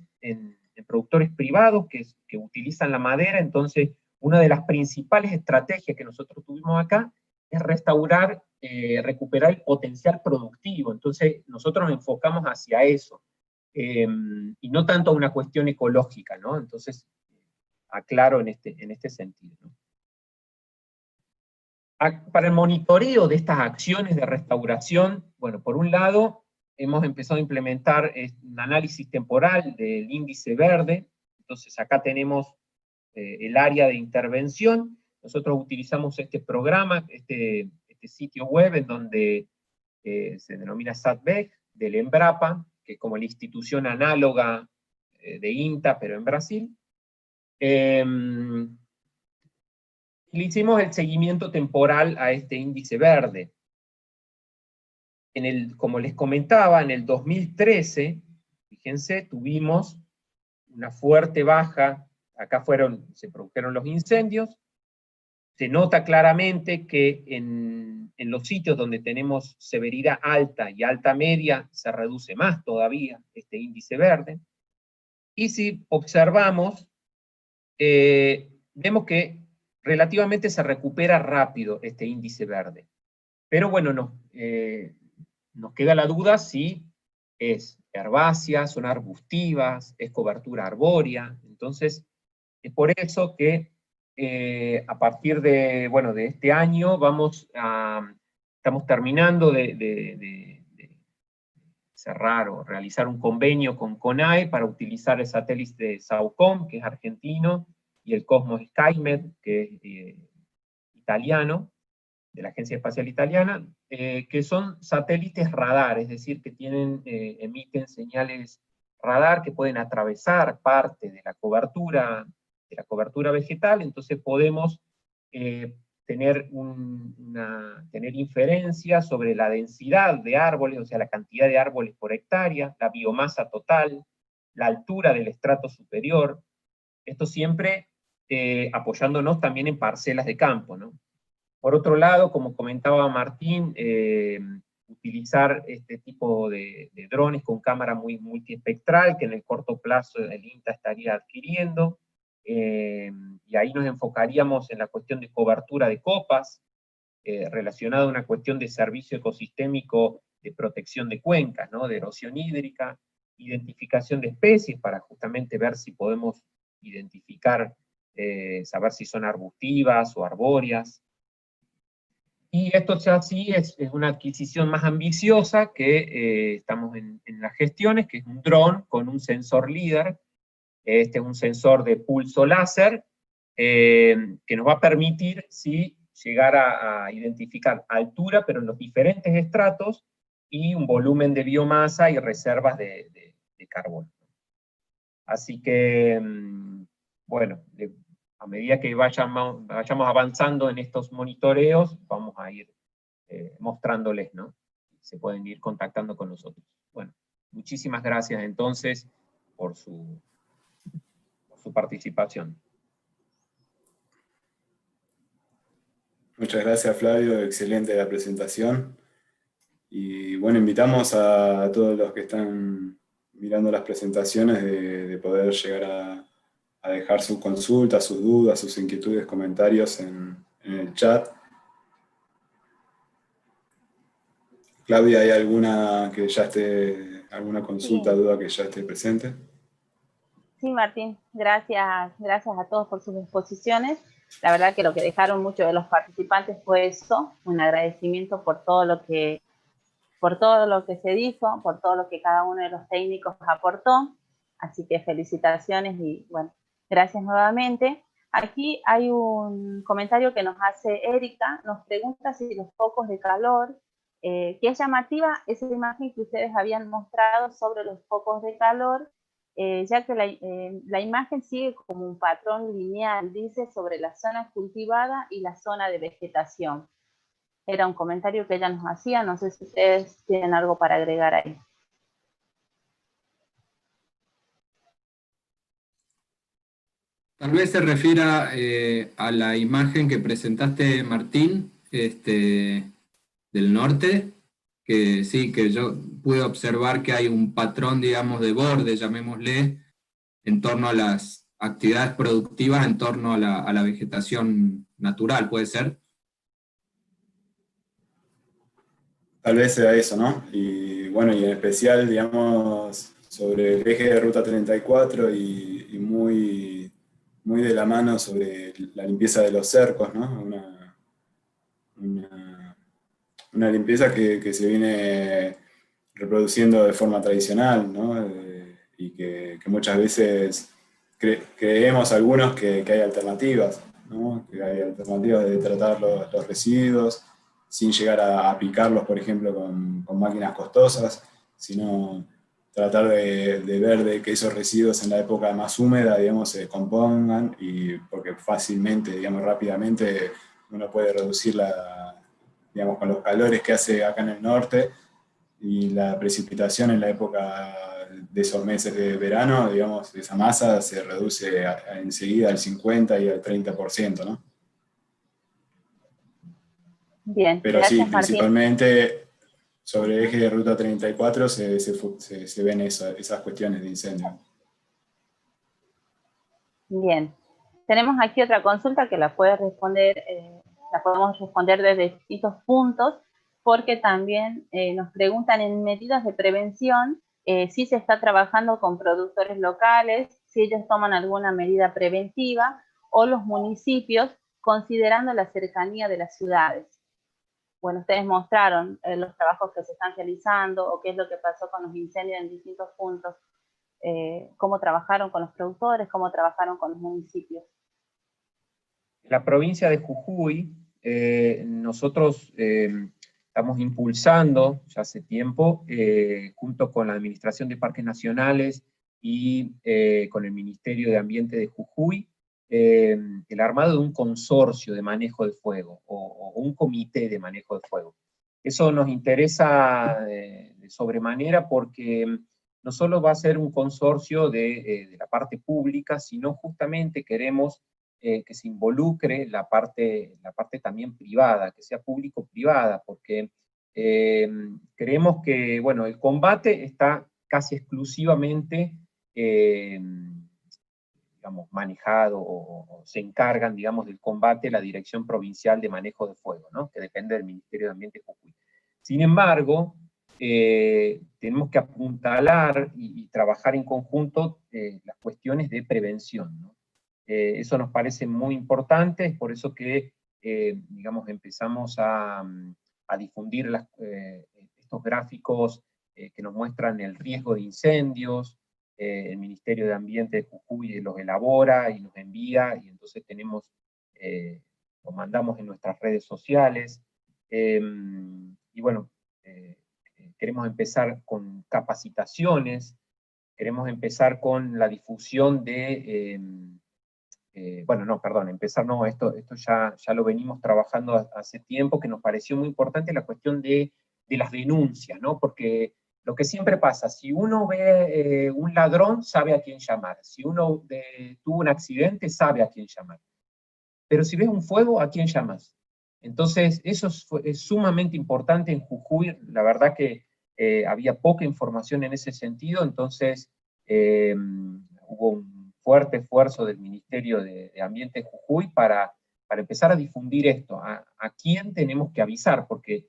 privados que utilizan la madera, entonces una de las principales estrategias que nosotros tuvimos acá es restaurar, recuperar el potencial productivo, entonces nosotros nos enfocamos hacia eso, y no tanto a una cuestión ecológica, ¿no? Entonces, aclaro en este sentido, ¿no? Para el monitoreo de estas acciones de restauración, bueno, por un lado, hemos empezado a implementar un análisis temporal del índice verde, entonces acá tenemos el área de intervención, nosotros utilizamos este programa, este sitio web en donde se denomina SATBEC, del Embrapa, que es como la institución análoga de INTA, pero en Brasil. Le hicimos el seguimiento temporal a este índice verde. Como les comentaba, en el 2013, fíjense, tuvimos una fuerte baja, acá se produjeron los incendios, se nota claramente que en los sitios donde tenemos severidad alta y alta media, se reduce más todavía este índice verde, y si observamos, vemos que relativamente se recupera rápido este índice verde. Pero bueno, nos queda la duda si es herbácea, son arbustivas, es cobertura arbórea. Entonces, es por eso que a partir de este año estamos terminando de cerrar o realizar un convenio con CONAE para utilizar el satélite de SAOCOM, que es argentino, y el Cosmos SkyMed, que es italiano, de la Agencia Espacial Italiana, que son satélites radar, es decir, que emiten señales radar que pueden atravesar parte de la cobertura vegetal, entonces podemos tener inferencia sobre la densidad de árboles, o sea, la cantidad de árboles por hectárea, la biomasa total, la altura del estrato superior, esto siempre apoyándonos también en parcelas de campo, ¿no? Por otro lado, como comentaba Martín, utilizar este tipo de drones con cámara muy multiespectral, que en el corto plazo el INTA estaría adquiriendo, y ahí nos enfocaríamos en la cuestión de cobertura de copas, relacionada a una cuestión de servicio ecosistémico de protección de cuencas, ¿no? De erosión hídrica, identificación de especies para justamente ver si podemos identificar, saber si son arbustivas o arbóreas. Y esto ya sí es una adquisición más ambiciosa que estamos en las gestiones, que es un dron con un sensor LIDAR. Este es un sensor de pulso láser que nos va a permitir llegar a identificar altura, pero en los diferentes estratos, y un volumen de biomasa y reservas de carbono. Así que, bueno, a medida que vayamos avanzando en estos monitoreos, vamos a ir mostrándoles, ¿no? Se pueden ir contactando con nosotros. Bueno, muchísimas gracias entonces por su participación. Muchas gracias, Flavio, excelente la presentación. Y bueno, invitamos a todos los que están mirando las presentaciones de poder llegar a dejar sus consultas, sus dudas, sus inquietudes, comentarios en el chat. Claudia, ¿hay alguna consulta, Sí. duda que ya esté presente? Sí, Martín, gracias a todos por sus exposiciones. La verdad que lo que dejaron muchos de los participantes fue eso, un agradecimiento por todo lo que se dijo, por todo lo que cada uno de los técnicos aportó. Así que felicitaciones y bueno, gracias nuevamente. Aquí hay un comentario que nos hace Erika, nos pregunta si los focos de calor, que es llamativa esa imagen que ustedes habían mostrado sobre los focos de calor, ya que la imagen sigue como un patrón lineal, dice, sobre la zona cultivada y la zona de vegetación. Era un comentario que ella nos hacía, no sé si ustedes tienen algo para agregar ahí. Tal vez se refiera a la imagen que presentaste, Martín, del norte, que sí, que yo pude observar que hay un patrón, digamos, de borde, llamémosle, en torno a las actividades productivas, en torno a la vegetación natural, ¿puede ser? Tal vez sea eso, ¿no? Y bueno, y en especial, digamos, sobre el eje de Ruta 34 y muy, muy de la mano sobre la limpieza de los cercos, ¿no? Una limpieza que se viene reproduciendo de forma tradicional, ¿no? Y que muchas veces creemos algunos que hay alternativas, ¿no? Que hay alternativas de tratar los residuos sin llegar a picarlos, por ejemplo, con máquinas costosas, sino tratar de ver de que esos residuos en la época más húmeda, digamos, se descompongan, y porque fácilmente, digamos, rápidamente uno puede reducir digamos, con los calores que hace acá en el norte y la precipitación en la época de esos meses de verano, digamos, esa masa se reduce enseguida al 50 y al 30%, ¿no? Bien, Pero sí, gracias Martín. principalmente sobre el eje de Ruta 34 se ven esas cuestiones de incendio. Bien, tenemos aquí otra consulta que la podemos responder desde distintos puntos, porque también nos preguntan en medidas de prevención si se está trabajando con productores locales, si ellos toman alguna medida preventiva, o los municipios, considerando la cercanía de las ciudades. Bueno, ustedes mostraron los trabajos que se están realizando, o qué es lo que pasó con los incendios en distintos puntos. Cómo trabajaron con los productores, cómo trabajaron con los municipios. La provincia de Jujuy, nosotros estamos impulsando ya hace tiempo, junto con la Administración de Parques Nacionales y con el Ministerio de Ambiente de Jujuy, el armado de un consorcio de manejo de fuego, o un comité de manejo de fuego. Eso nos interesa de sobremanera porque no solo va a ser un consorcio de la parte pública, sino justamente queremos que se involucre la parte también privada, que sea público-privada, porque creemos que, bueno, el combate está casi exclusivamente, digamos, manejado, o se encargan, digamos, del combate la Dirección Provincial de Manejo de Fuego, ¿no? Que depende del Ministerio de Ambiente de Jujuy. Sin embargo, tenemos que apuntalar y trabajar en conjunto las cuestiones de prevención, ¿no? Eso nos parece muy importante, es por eso que, digamos, empezamos a difundir estos gráficos que nos muestran el riesgo de incendios. El Ministerio de Ambiente de Jujuy los elabora y nos envía, y entonces lo mandamos en nuestras redes sociales. Y bueno, queremos empezar con capacitaciones, queremos empezar con la difusión de... bueno, no, perdón, empezar no, esto ya lo venimos trabajando hace tiempo, que nos pareció muy importante la cuestión de las denuncias, ¿no? Porque lo que siempre pasa, si uno ve un ladrón, sabe a quién llamar. Si uno tuvo un accidente, sabe a quién llamar. Pero si ves un fuego, ¿a quién llamas? Entonces, eso es sumamente importante en Jujuy. La verdad que había poca información en ese sentido, entonces hubo un fuerte esfuerzo del Ministerio de Ambiente de Jujuy para empezar a difundir esto. ¿A quién tenemos que avisar? Porque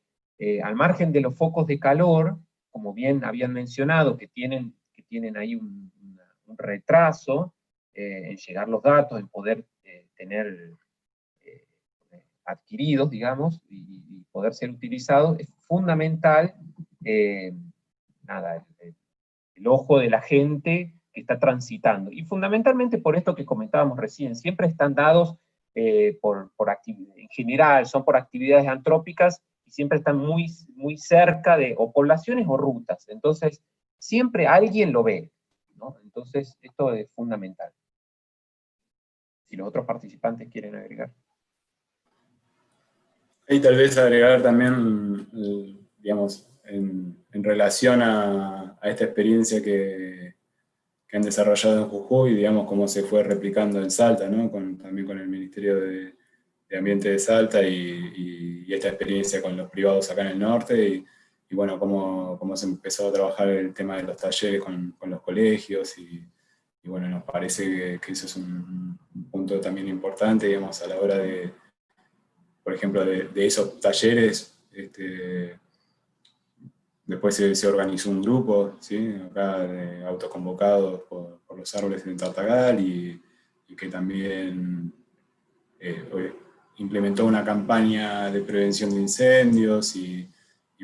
al margen de los focos de calor, como bien habían mencionado, que tienen ahí un retraso en llegar los datos, en poder tener adquiridos, digamos, y poder ser utilizados, es fundamental el ojo de la gente está transitando. Y fundamentalmente por esto que comentábamos recién, siempre están dados por actividades, en general son por actividades antrópicas y siempre están muy, muy cerca de o poblaciones o rutas. Entonces, siempre alguien lo ve, ¿no? Entonces, esto es fundamental. Si los otros participantes quieren agregar. Y tal vez agregar también, digamos, en relación a esta experiencia que han desarrollado en Jujuy, digamos, cómo se fue replicando en Salta, ¿no? También con el Ministerio de Ambiente de Salta y esta experiencia con los privados acá en el norte, y bueno, cómo se empezó a trabajar el tema de los talleres con los colegios, y bueno, nos parece que eso es un punto también importante, digamos, a la hora de, por ejemplo, de esos talleres. Después se organizó un grupo, ¿sí? Acá autoconvocados por los árboles de Tartagal, y que también implementó una campaña de prevención de incendios, y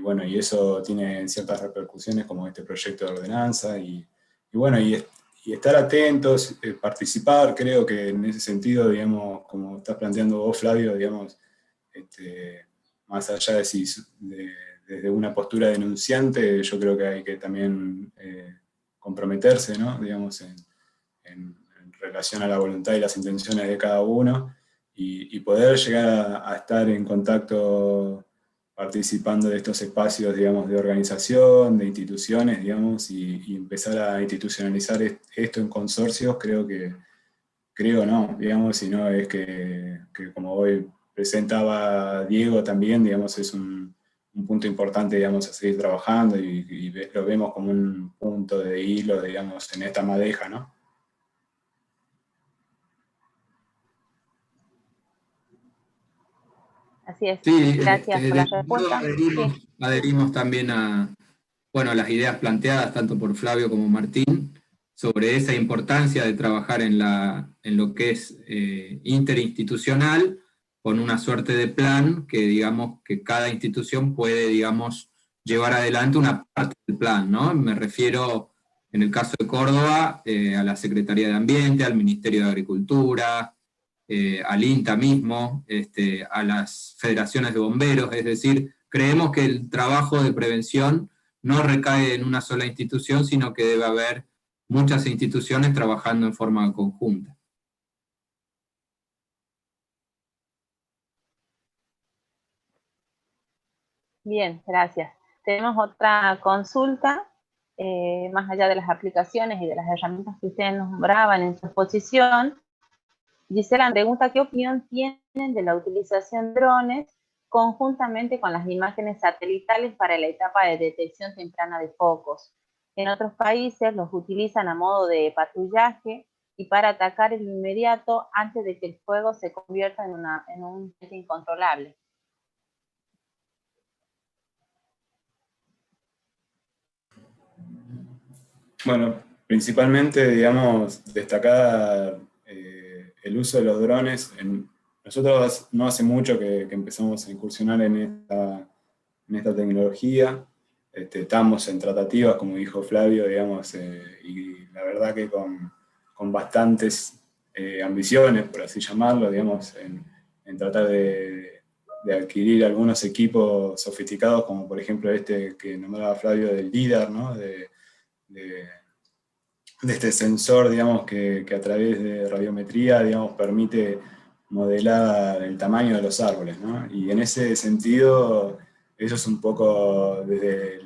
bueno, y eso tiene ciertas repercusiones como este proyecto de ordenanza, y bueno, y estar atentos, participar. Creo que en ese sentido, digamos, como estás planteando vos, Flavio, digamos, más allá desde una postura denunciante, yo creo que hay que también comprometerse, ¿no? Digamos, en relación a la voluntad y las intenciones de cada uno, y poder llegar a estar en contacto participando de estos espacios, digamos, de organización, de instituciones, digamos, y empezar a institucionalizar esto en consorcios. Creo no, digamos, sino es que como hoy presentaba Diego también, digamos, es un punto importante, digamos, a seguir trabajando, y lo vemos como un punto de hilo, digamos, en esta madeja, ¿no? Así es. Sí, Gracias por la respuesta. adherimos también a, bueno, las ideas planteadas tanto por Flavio como Martín sobre esa importancia de trabajar en lo que es interinstitucional, con una suerte de plan que, digamos, que cada institución puede, digamos, llevar adelante una parte del plan, ¿no? Me refiero, en el caso de Córdoba, a la Secretaría de Ambiente, al Ministerio de Agricultura, al INTA mismo, a las federaciones de bomberos. Es decir, creemos que el trabajo de prevención no recae en una sola institución, sino que debe haber muchas instituciones trabajando en forma conjunta. Bien, gracias. Tenemos otra consulta, más allá de las aplicaciones y de las herramientas que ustedes nombraban en su exposición. Gisela pregunta qué opinión tienen de la utilización de drones conjuntamente con las imágenes satelitales para la etapa de detección temprana de focos. En otros países los utilizan a modo de patrullaje y para atacar el inmediato antes de que el fuego se convierta en un ente incontrolable. Bueno, principalmente, digamos, destacar el uso de los drones. Nosotros no hace mucho que empezamos a incursionar en esta tecnología. Estamos en tratativas, como dijo Flavio, digamos, y la verdad que con bastantes ambiciones, por así llamarlo, digamos, en tratar de adquirir algunos equipos sofisticados, como por ejemplo este que nombraba Flavio del LIDAR, ¿no? De este sensor, digamos, que a través de radiometría, digamos, permite modelar el tamaño de los árboles, ¿no? Y en ese sentido, eso es un poco desde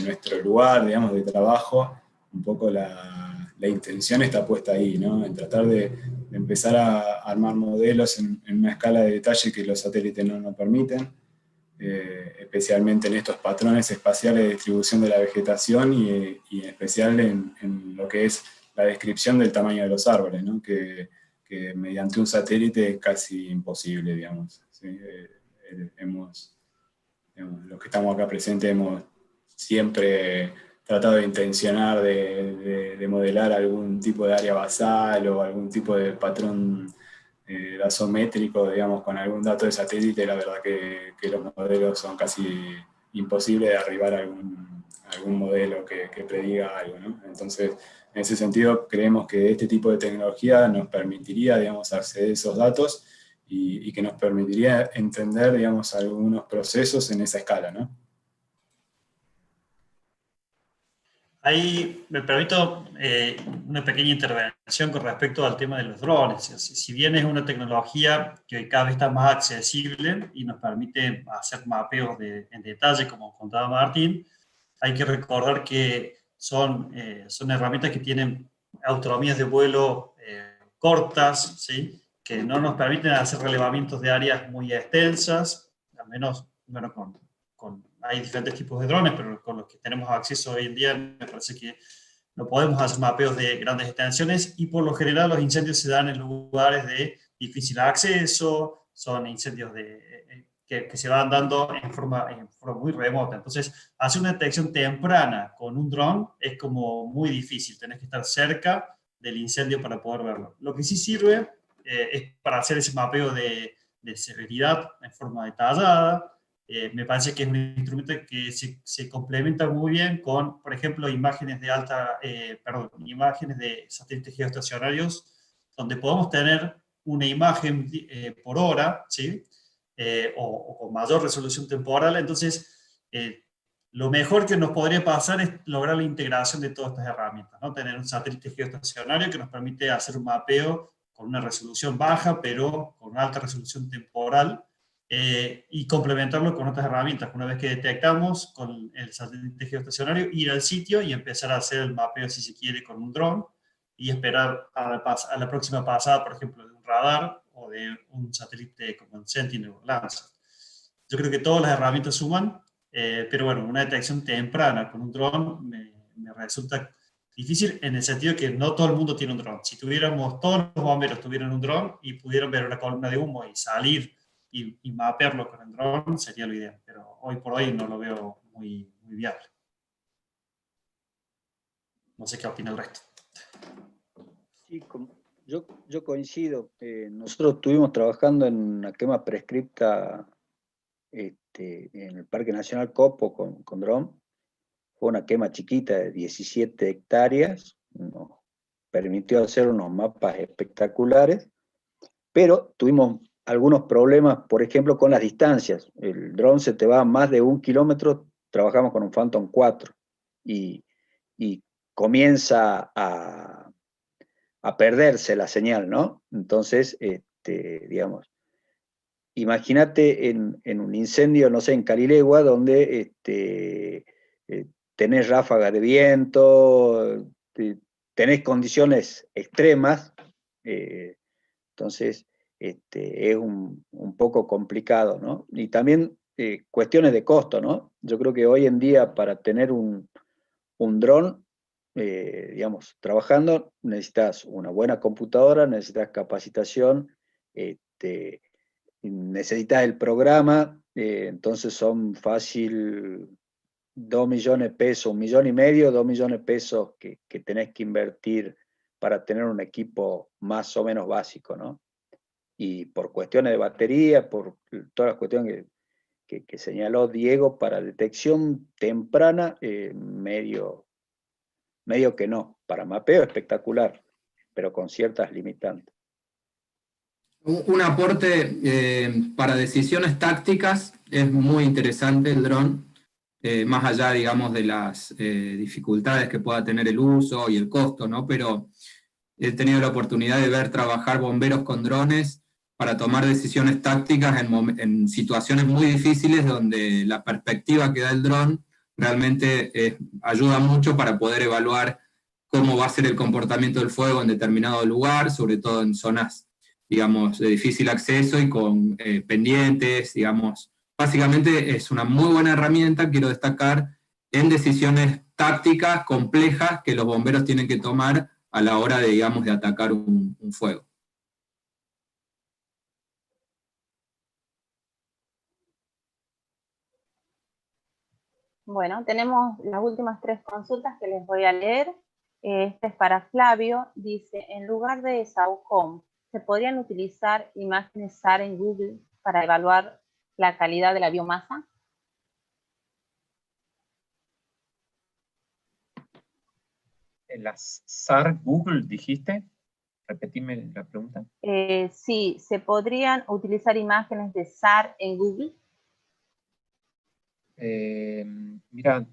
nuestro lugar, digamos, de trabajo, un poco la intención está puesta ahí, ¿no? En tratar de empezar a armar modelos en una escala de detalle que los satélites no nos permiten, especialmente en estos patrones espaciales de distribución de la vegetación, y en especial en lo que es la descripción del tamaño de los árboles, ¿no? que mediante un satélite es casi imposible, digamos. ¿Sí? Los que estamos acá presentes hemos siempre tratado de intencionar de modelar algún tipo de área basal o algún tipo de patrón gasométrico, digamos, con algún dato de satélite. La verdad que los modelos son casi imposibles de arribar a algún modelo que prediga algo, ¿no? Entonces, en ese sentido, creemos que este tipo de tecnología nos permitiría, digamos, acceder a esos datos y que nos permitiría entender, digamos, algunos procesos en esa escala, ¿no? Ahí me permito una pequeña intervención con respecto al tema de los drones. Si bien es una tecnología que hoy cada vez está más accesible y nos permite hacer mapeos en detalle, como contaba Martín, hay que recordar que son herramientas que tienen autonomías de vuelo cortas, ¿sí? Que no nos permiten hacer relevamientos de áreas muy extensas, al menos bueno, hay diferentes tipos de drones, pero con los que tenemos acceso hoy en día me parece que no podemos hacer mapeos de grandes extensiones y por lo general los incendios se dan en lugares de difícil acceso, son incendios que se van dando en forma muy remota. Entonces, hacer una detección temprana con un dron es como muy difícil, tenés que estar cerca del incendio para poder verlo. Lo que sí sirve es para hacer ese mapeo de severidad en forma detallada. Me parece que es un instrumento que se complementa muy bien con, por ejemplo, imágenes imágenes de satélites geoestacionarios, donde podemos tener una imagen por hora, ¿sí? O con mayor resolución temporal. Entonces, lo mejor que nos podría pasar es lograr la integración de todas estas herramientas, ¿no? Tener un satélite geoestacionario que nos permite hacer un mapeo con una resolución baja, pero con una alta resolución temporal, y complementarlo con otras herramientas. Una vez que detectamos con el satélite geoestacionario, ir al sitio y empezar a hacer el mapeo, si se quiere, con un dron, y esperar a la próxima pasada, por ejemplo, de un radar o de un satélite como el Sentinel o Landsat. Yo creo que todas las herramientas suman, pero bueno, una detección temprana con un dron me resulta difícil en el sentido que no todo el mundo tiene un dron. Si tuviéramos, todos los bomberos tuvieran un dron y pudieran ver una columna de humo y salir y mapearlo con el dron, sería lo ideal, pero hoy por hoy no lo veo muy viable. No sé qué opina el resto. Sí, yo coincido. Nosotros estuvimos trabajando en una quema prescripta en el Parque Nacional Copo con dron. Fue una quema chiquita de 17 hectáreas, nos permitió hacer unos mapas espectaculares, pero tuvimos algunos problemas, por ejemplo, con las distancias. El dron se te va a más de 1 kilómetro, trabajamos con un Phantom 4, y comienza a perderse la señal, ¿no? Entonces, digamos, imagínate en un incendio, no sé, en Carilegua, donde tenés ráfagas de viento, tenés condiciones extremas, entonces es un poco complicado, ¿no? Y también cuestiones de costo, ¿no? Yo creo que hoy en día para tener un dron, digamos, trabajando, necesitas una buena computadora, necesitas capacitación, necesitas el programa, entonces son fácil 2 millones de pesos, 1,5 millones, 2 millones de pesos que tenés que invertir para tener un equipo más o menos básico, ¿no? Y por cuestiones de batería, por todas las cuestiones que señaló Diego, para detección temprana, medio que no. Para mapeo espectacular, pero con ciertas limitantes. Un aporte para decisiones tácticas es muy interesante el dron, más allá, digamos, de las dificultades que pueda tener el uso y el costo, ¿no? Pero he tenido la oportunidad de ver trabajar bomberos con drones para tomar decisiones tácticas en situaciones muy difíciles donde la perspectiva que da el dron realmente ayuda mucho para poder evaluar cómo va a ser el comportamiento del fuego en determinado lugar, sobre todo en zonas, digamos, de difícil acceso y con pendientes, digamos. Básicamente es una muy buena herramienta, quiero destacar, en decisiones tácticas complejas que los bomberos tienen que tomar a la hora de, digamos, de atacar un fuego. Bueno, tenemos las últimas 3 consultas que les voy a leer. Esta es para Flavio. Dice, en lugar de SAUCOM, ¿se podrían utilizar imágenes SAR en Google para evaluar la calidad de la biomasa? las SAR Google, dijiste. Repetime la pregunta. Sí, ¿se podrían utilizar imágenes de SAR en Google? Mira,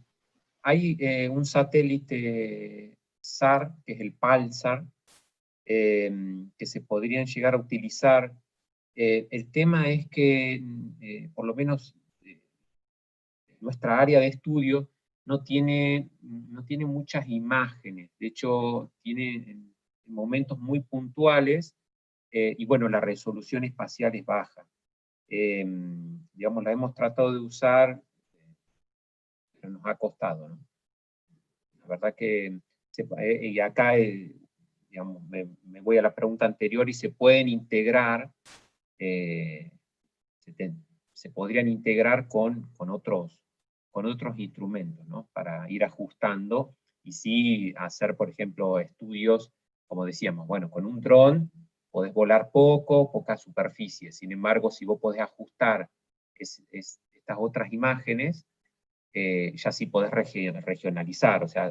hay un satélite SAR, que es el PALSAR, que se podrían llegar a utilizar. El tema es que, por lo menos, nuestra área de estudio no tiene muchas imágenes. De hecho, tiene en momentos muy puntuales, y bueno, la resolución espacial es baja. Digamos, la hemos tratado de usar, pero nos ha costado, ¿no? La verdad que, y acá, digamos, me voy a la pregunta anterior, y se pueden integrar, se podrían integrar con otros instrumentos, ¿no? Para ir ajustando, y sí hacer, por ejemplo, estudios, como decíamos, bueno, con un dron podés volar poca superficie. Sin embargo, si vos podés ajustar estas otras imágenes, ya sí podés regionalizar, o sea,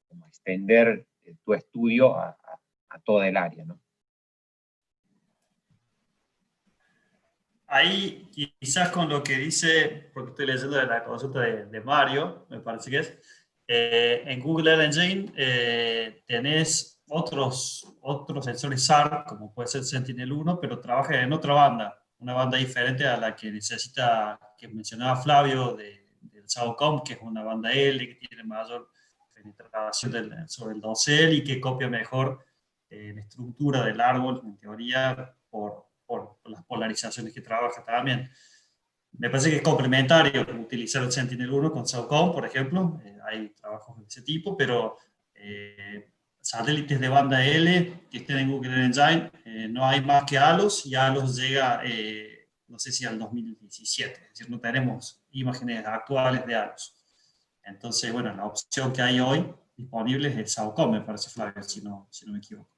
como extender tu estudio a toda el área, ¿no? Ahí quizás con lo que dice, porque estoy leyendo de la consulta de Mario, me parece que es, en Google Earth Engine tenés otros sensores SAR, como puede ser Sentinel-1, pero trabaja en otra banda, una banda diferente a la que necesita, que mencionaba Flavio, del SAOCOM, que es una banda L, que tiene mayor penetración sobre el dosel y que copia mejor la estructura del árbol, en teoría, por las polarizaciones que trabaja también. Me parece que es complementario utilizar el Sentinel-1 con SAOCOM, por ejemplo. Hay trabajos de ese tipo, pero satélites de banda L que estén en Google Engine, no hay más que ALOS, y ALOS llega, no sé si al 2017, es decir, no tenemos imágenes actuales de ALOS. Entonces, bueno, la opción que hay hoy disponible es el SAOCOM, me parece, Flavio, si no me equivoco.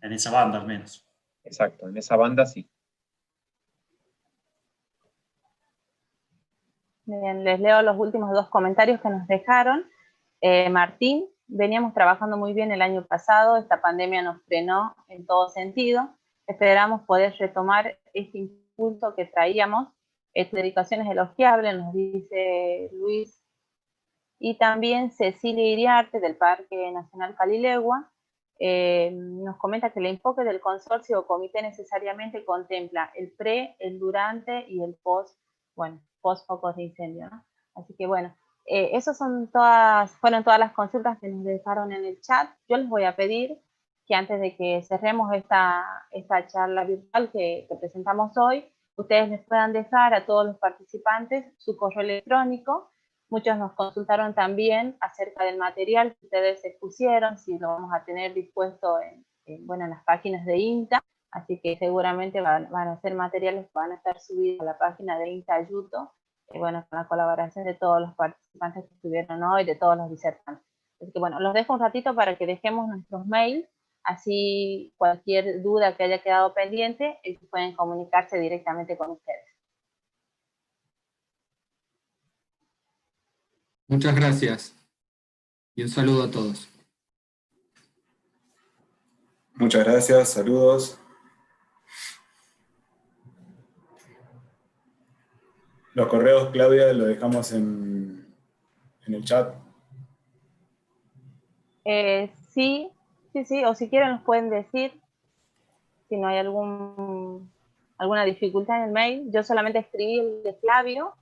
En esa banda, al menos. Exacto, en esa banda sí. Bien, les leo los últimos dos comentarios que nos dejaron. Martín, veníamos trabajando muy bien el año pasado, esta pandemia nos frenó en todo sentido. Esperamos poder retomar este impulso que traíamos. Tu dedicación es elogiable, nos dice Luis. Y también Cecilia Iriarte, del Parque Nacional Calilegua, nos comenta que el enfoque del consorcio o comité necesariamente contempla el pre, el durante y el post, bueno, post focos de incendio, ¿no? Así que bueno, esas fueron todas las consultas que nos dejaron en el chat. Yo les voy a pedir que antes de que cerremos esta charla virtual que presentamos hoy, ustedes les puedan dejar a todos los participantes su correo electrónico. Muchos nos consultaron también acerca del material que ustedes expusieron, si lo vamos a tener dispuesto en las páginas de INTA, así que seguramente van a ser materiales que van a estar subidos a la página de INTA Ayuto, bueno, con la colaboración de todos los participantes que estuvieron hoy, de todos los disertantes. Así que bueno, los dejo un ratito para que dejemos nuestros mails, así cualquier duda que haya quedado pendiente, ellos pueden comunicarse directamente con ustedes. Muchas gracias. Y un saludo a todos. Muchas gracias, saludos. Los correos, Claudia, los dejamos en el chat. Sí, o si quieren nos pueden decir si no hay alguna dificultad en el mail. Yo solamente escribí el de Flavio,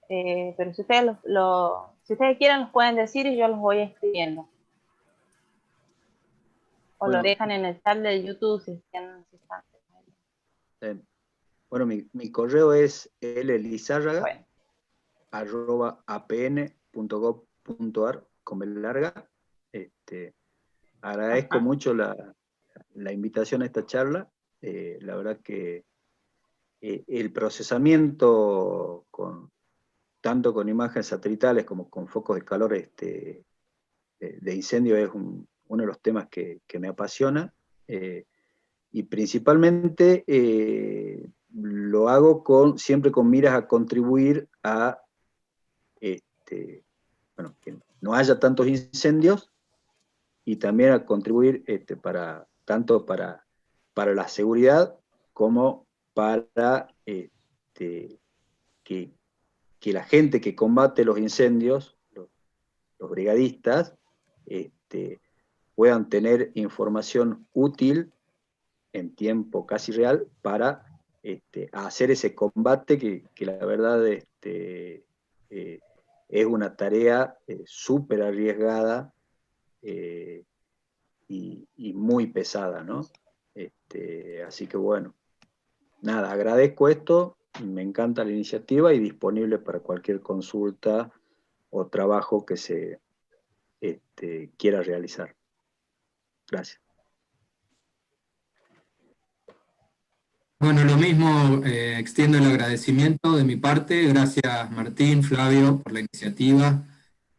pero si ustedes si ustedes quieren los pueden decir y yo los voy escribiendo. O bueno, lo dejan en el chat de YouTube si están. Bueno, mi correo es lizárraga@apn.gov.ar, con B larga. Agradezco mucho la invitación a esta charla. La verdad que el procesamiento tanto con imágenes satelitales como con focos de calor de incendio es uno de los temas que me apasiona, y principalmente lo hago siempre con miras a contribuir a no haya tantos incendios y también a contribuir tanto para la seguridad como para que la gente que combate los incendios, los brigadistas, puedan tener información útil en tiempo casi real para hacer ese combate que la verdad es una tarea súper arriesgada y muy pesada, ¿no? Así que bueno, nada, agradezco esto, me encanta la iniciativa y disponible para cualquier consulta o trabajo que se quiera realizar. Gracias. Bueno, lo mismo, extiendo el agradecimiento de mi parte. Gracias Martín, Flavio, por la iniciativa,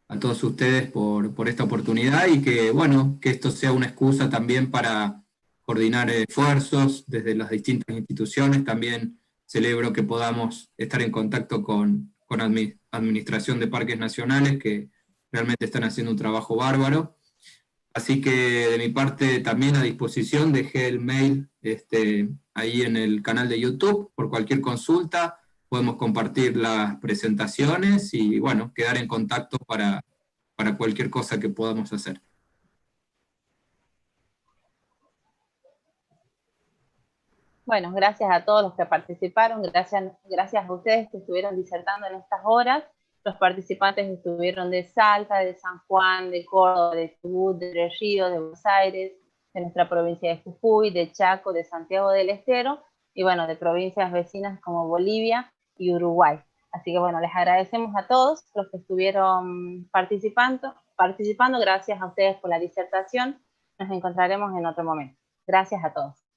a todos ustedes por esta oportunidad y que, bueno, que esto sea una excusa también para coordinar esfuerzos desde las distintas instituciones. También celebro que podamos estar en contacto con Administración de Parques Nacionales, que realmente están haciendo un trabajo bárbaro. Así que de mi parte también a disposición, dejé el mail ahí en el canal de YouTube, por cualquier consulta podemos compartir las presentaciones y bueno, quedar en contacto para cualquier cosa que podamos hacer. Bueno, gracias a todos los que participaron, gracias a ustedes que estuvieron disertando en estas horas. Los participantes estuvieron de Salta, de San Juan, de Córdoba, de Chubut, de Entre Ríos, de Buenos Aires, de nuestra provincia de Jujuy, de Chaco, de Santiago del Estero, y bueno, de provincias vecinas como Bolivia y Uruguay. Así que bueno, les agradecemos a todos los que estuvieron participando. Gracias a ustedes por la disertación. Nos encontraremos en otro momento. Gracias a todos.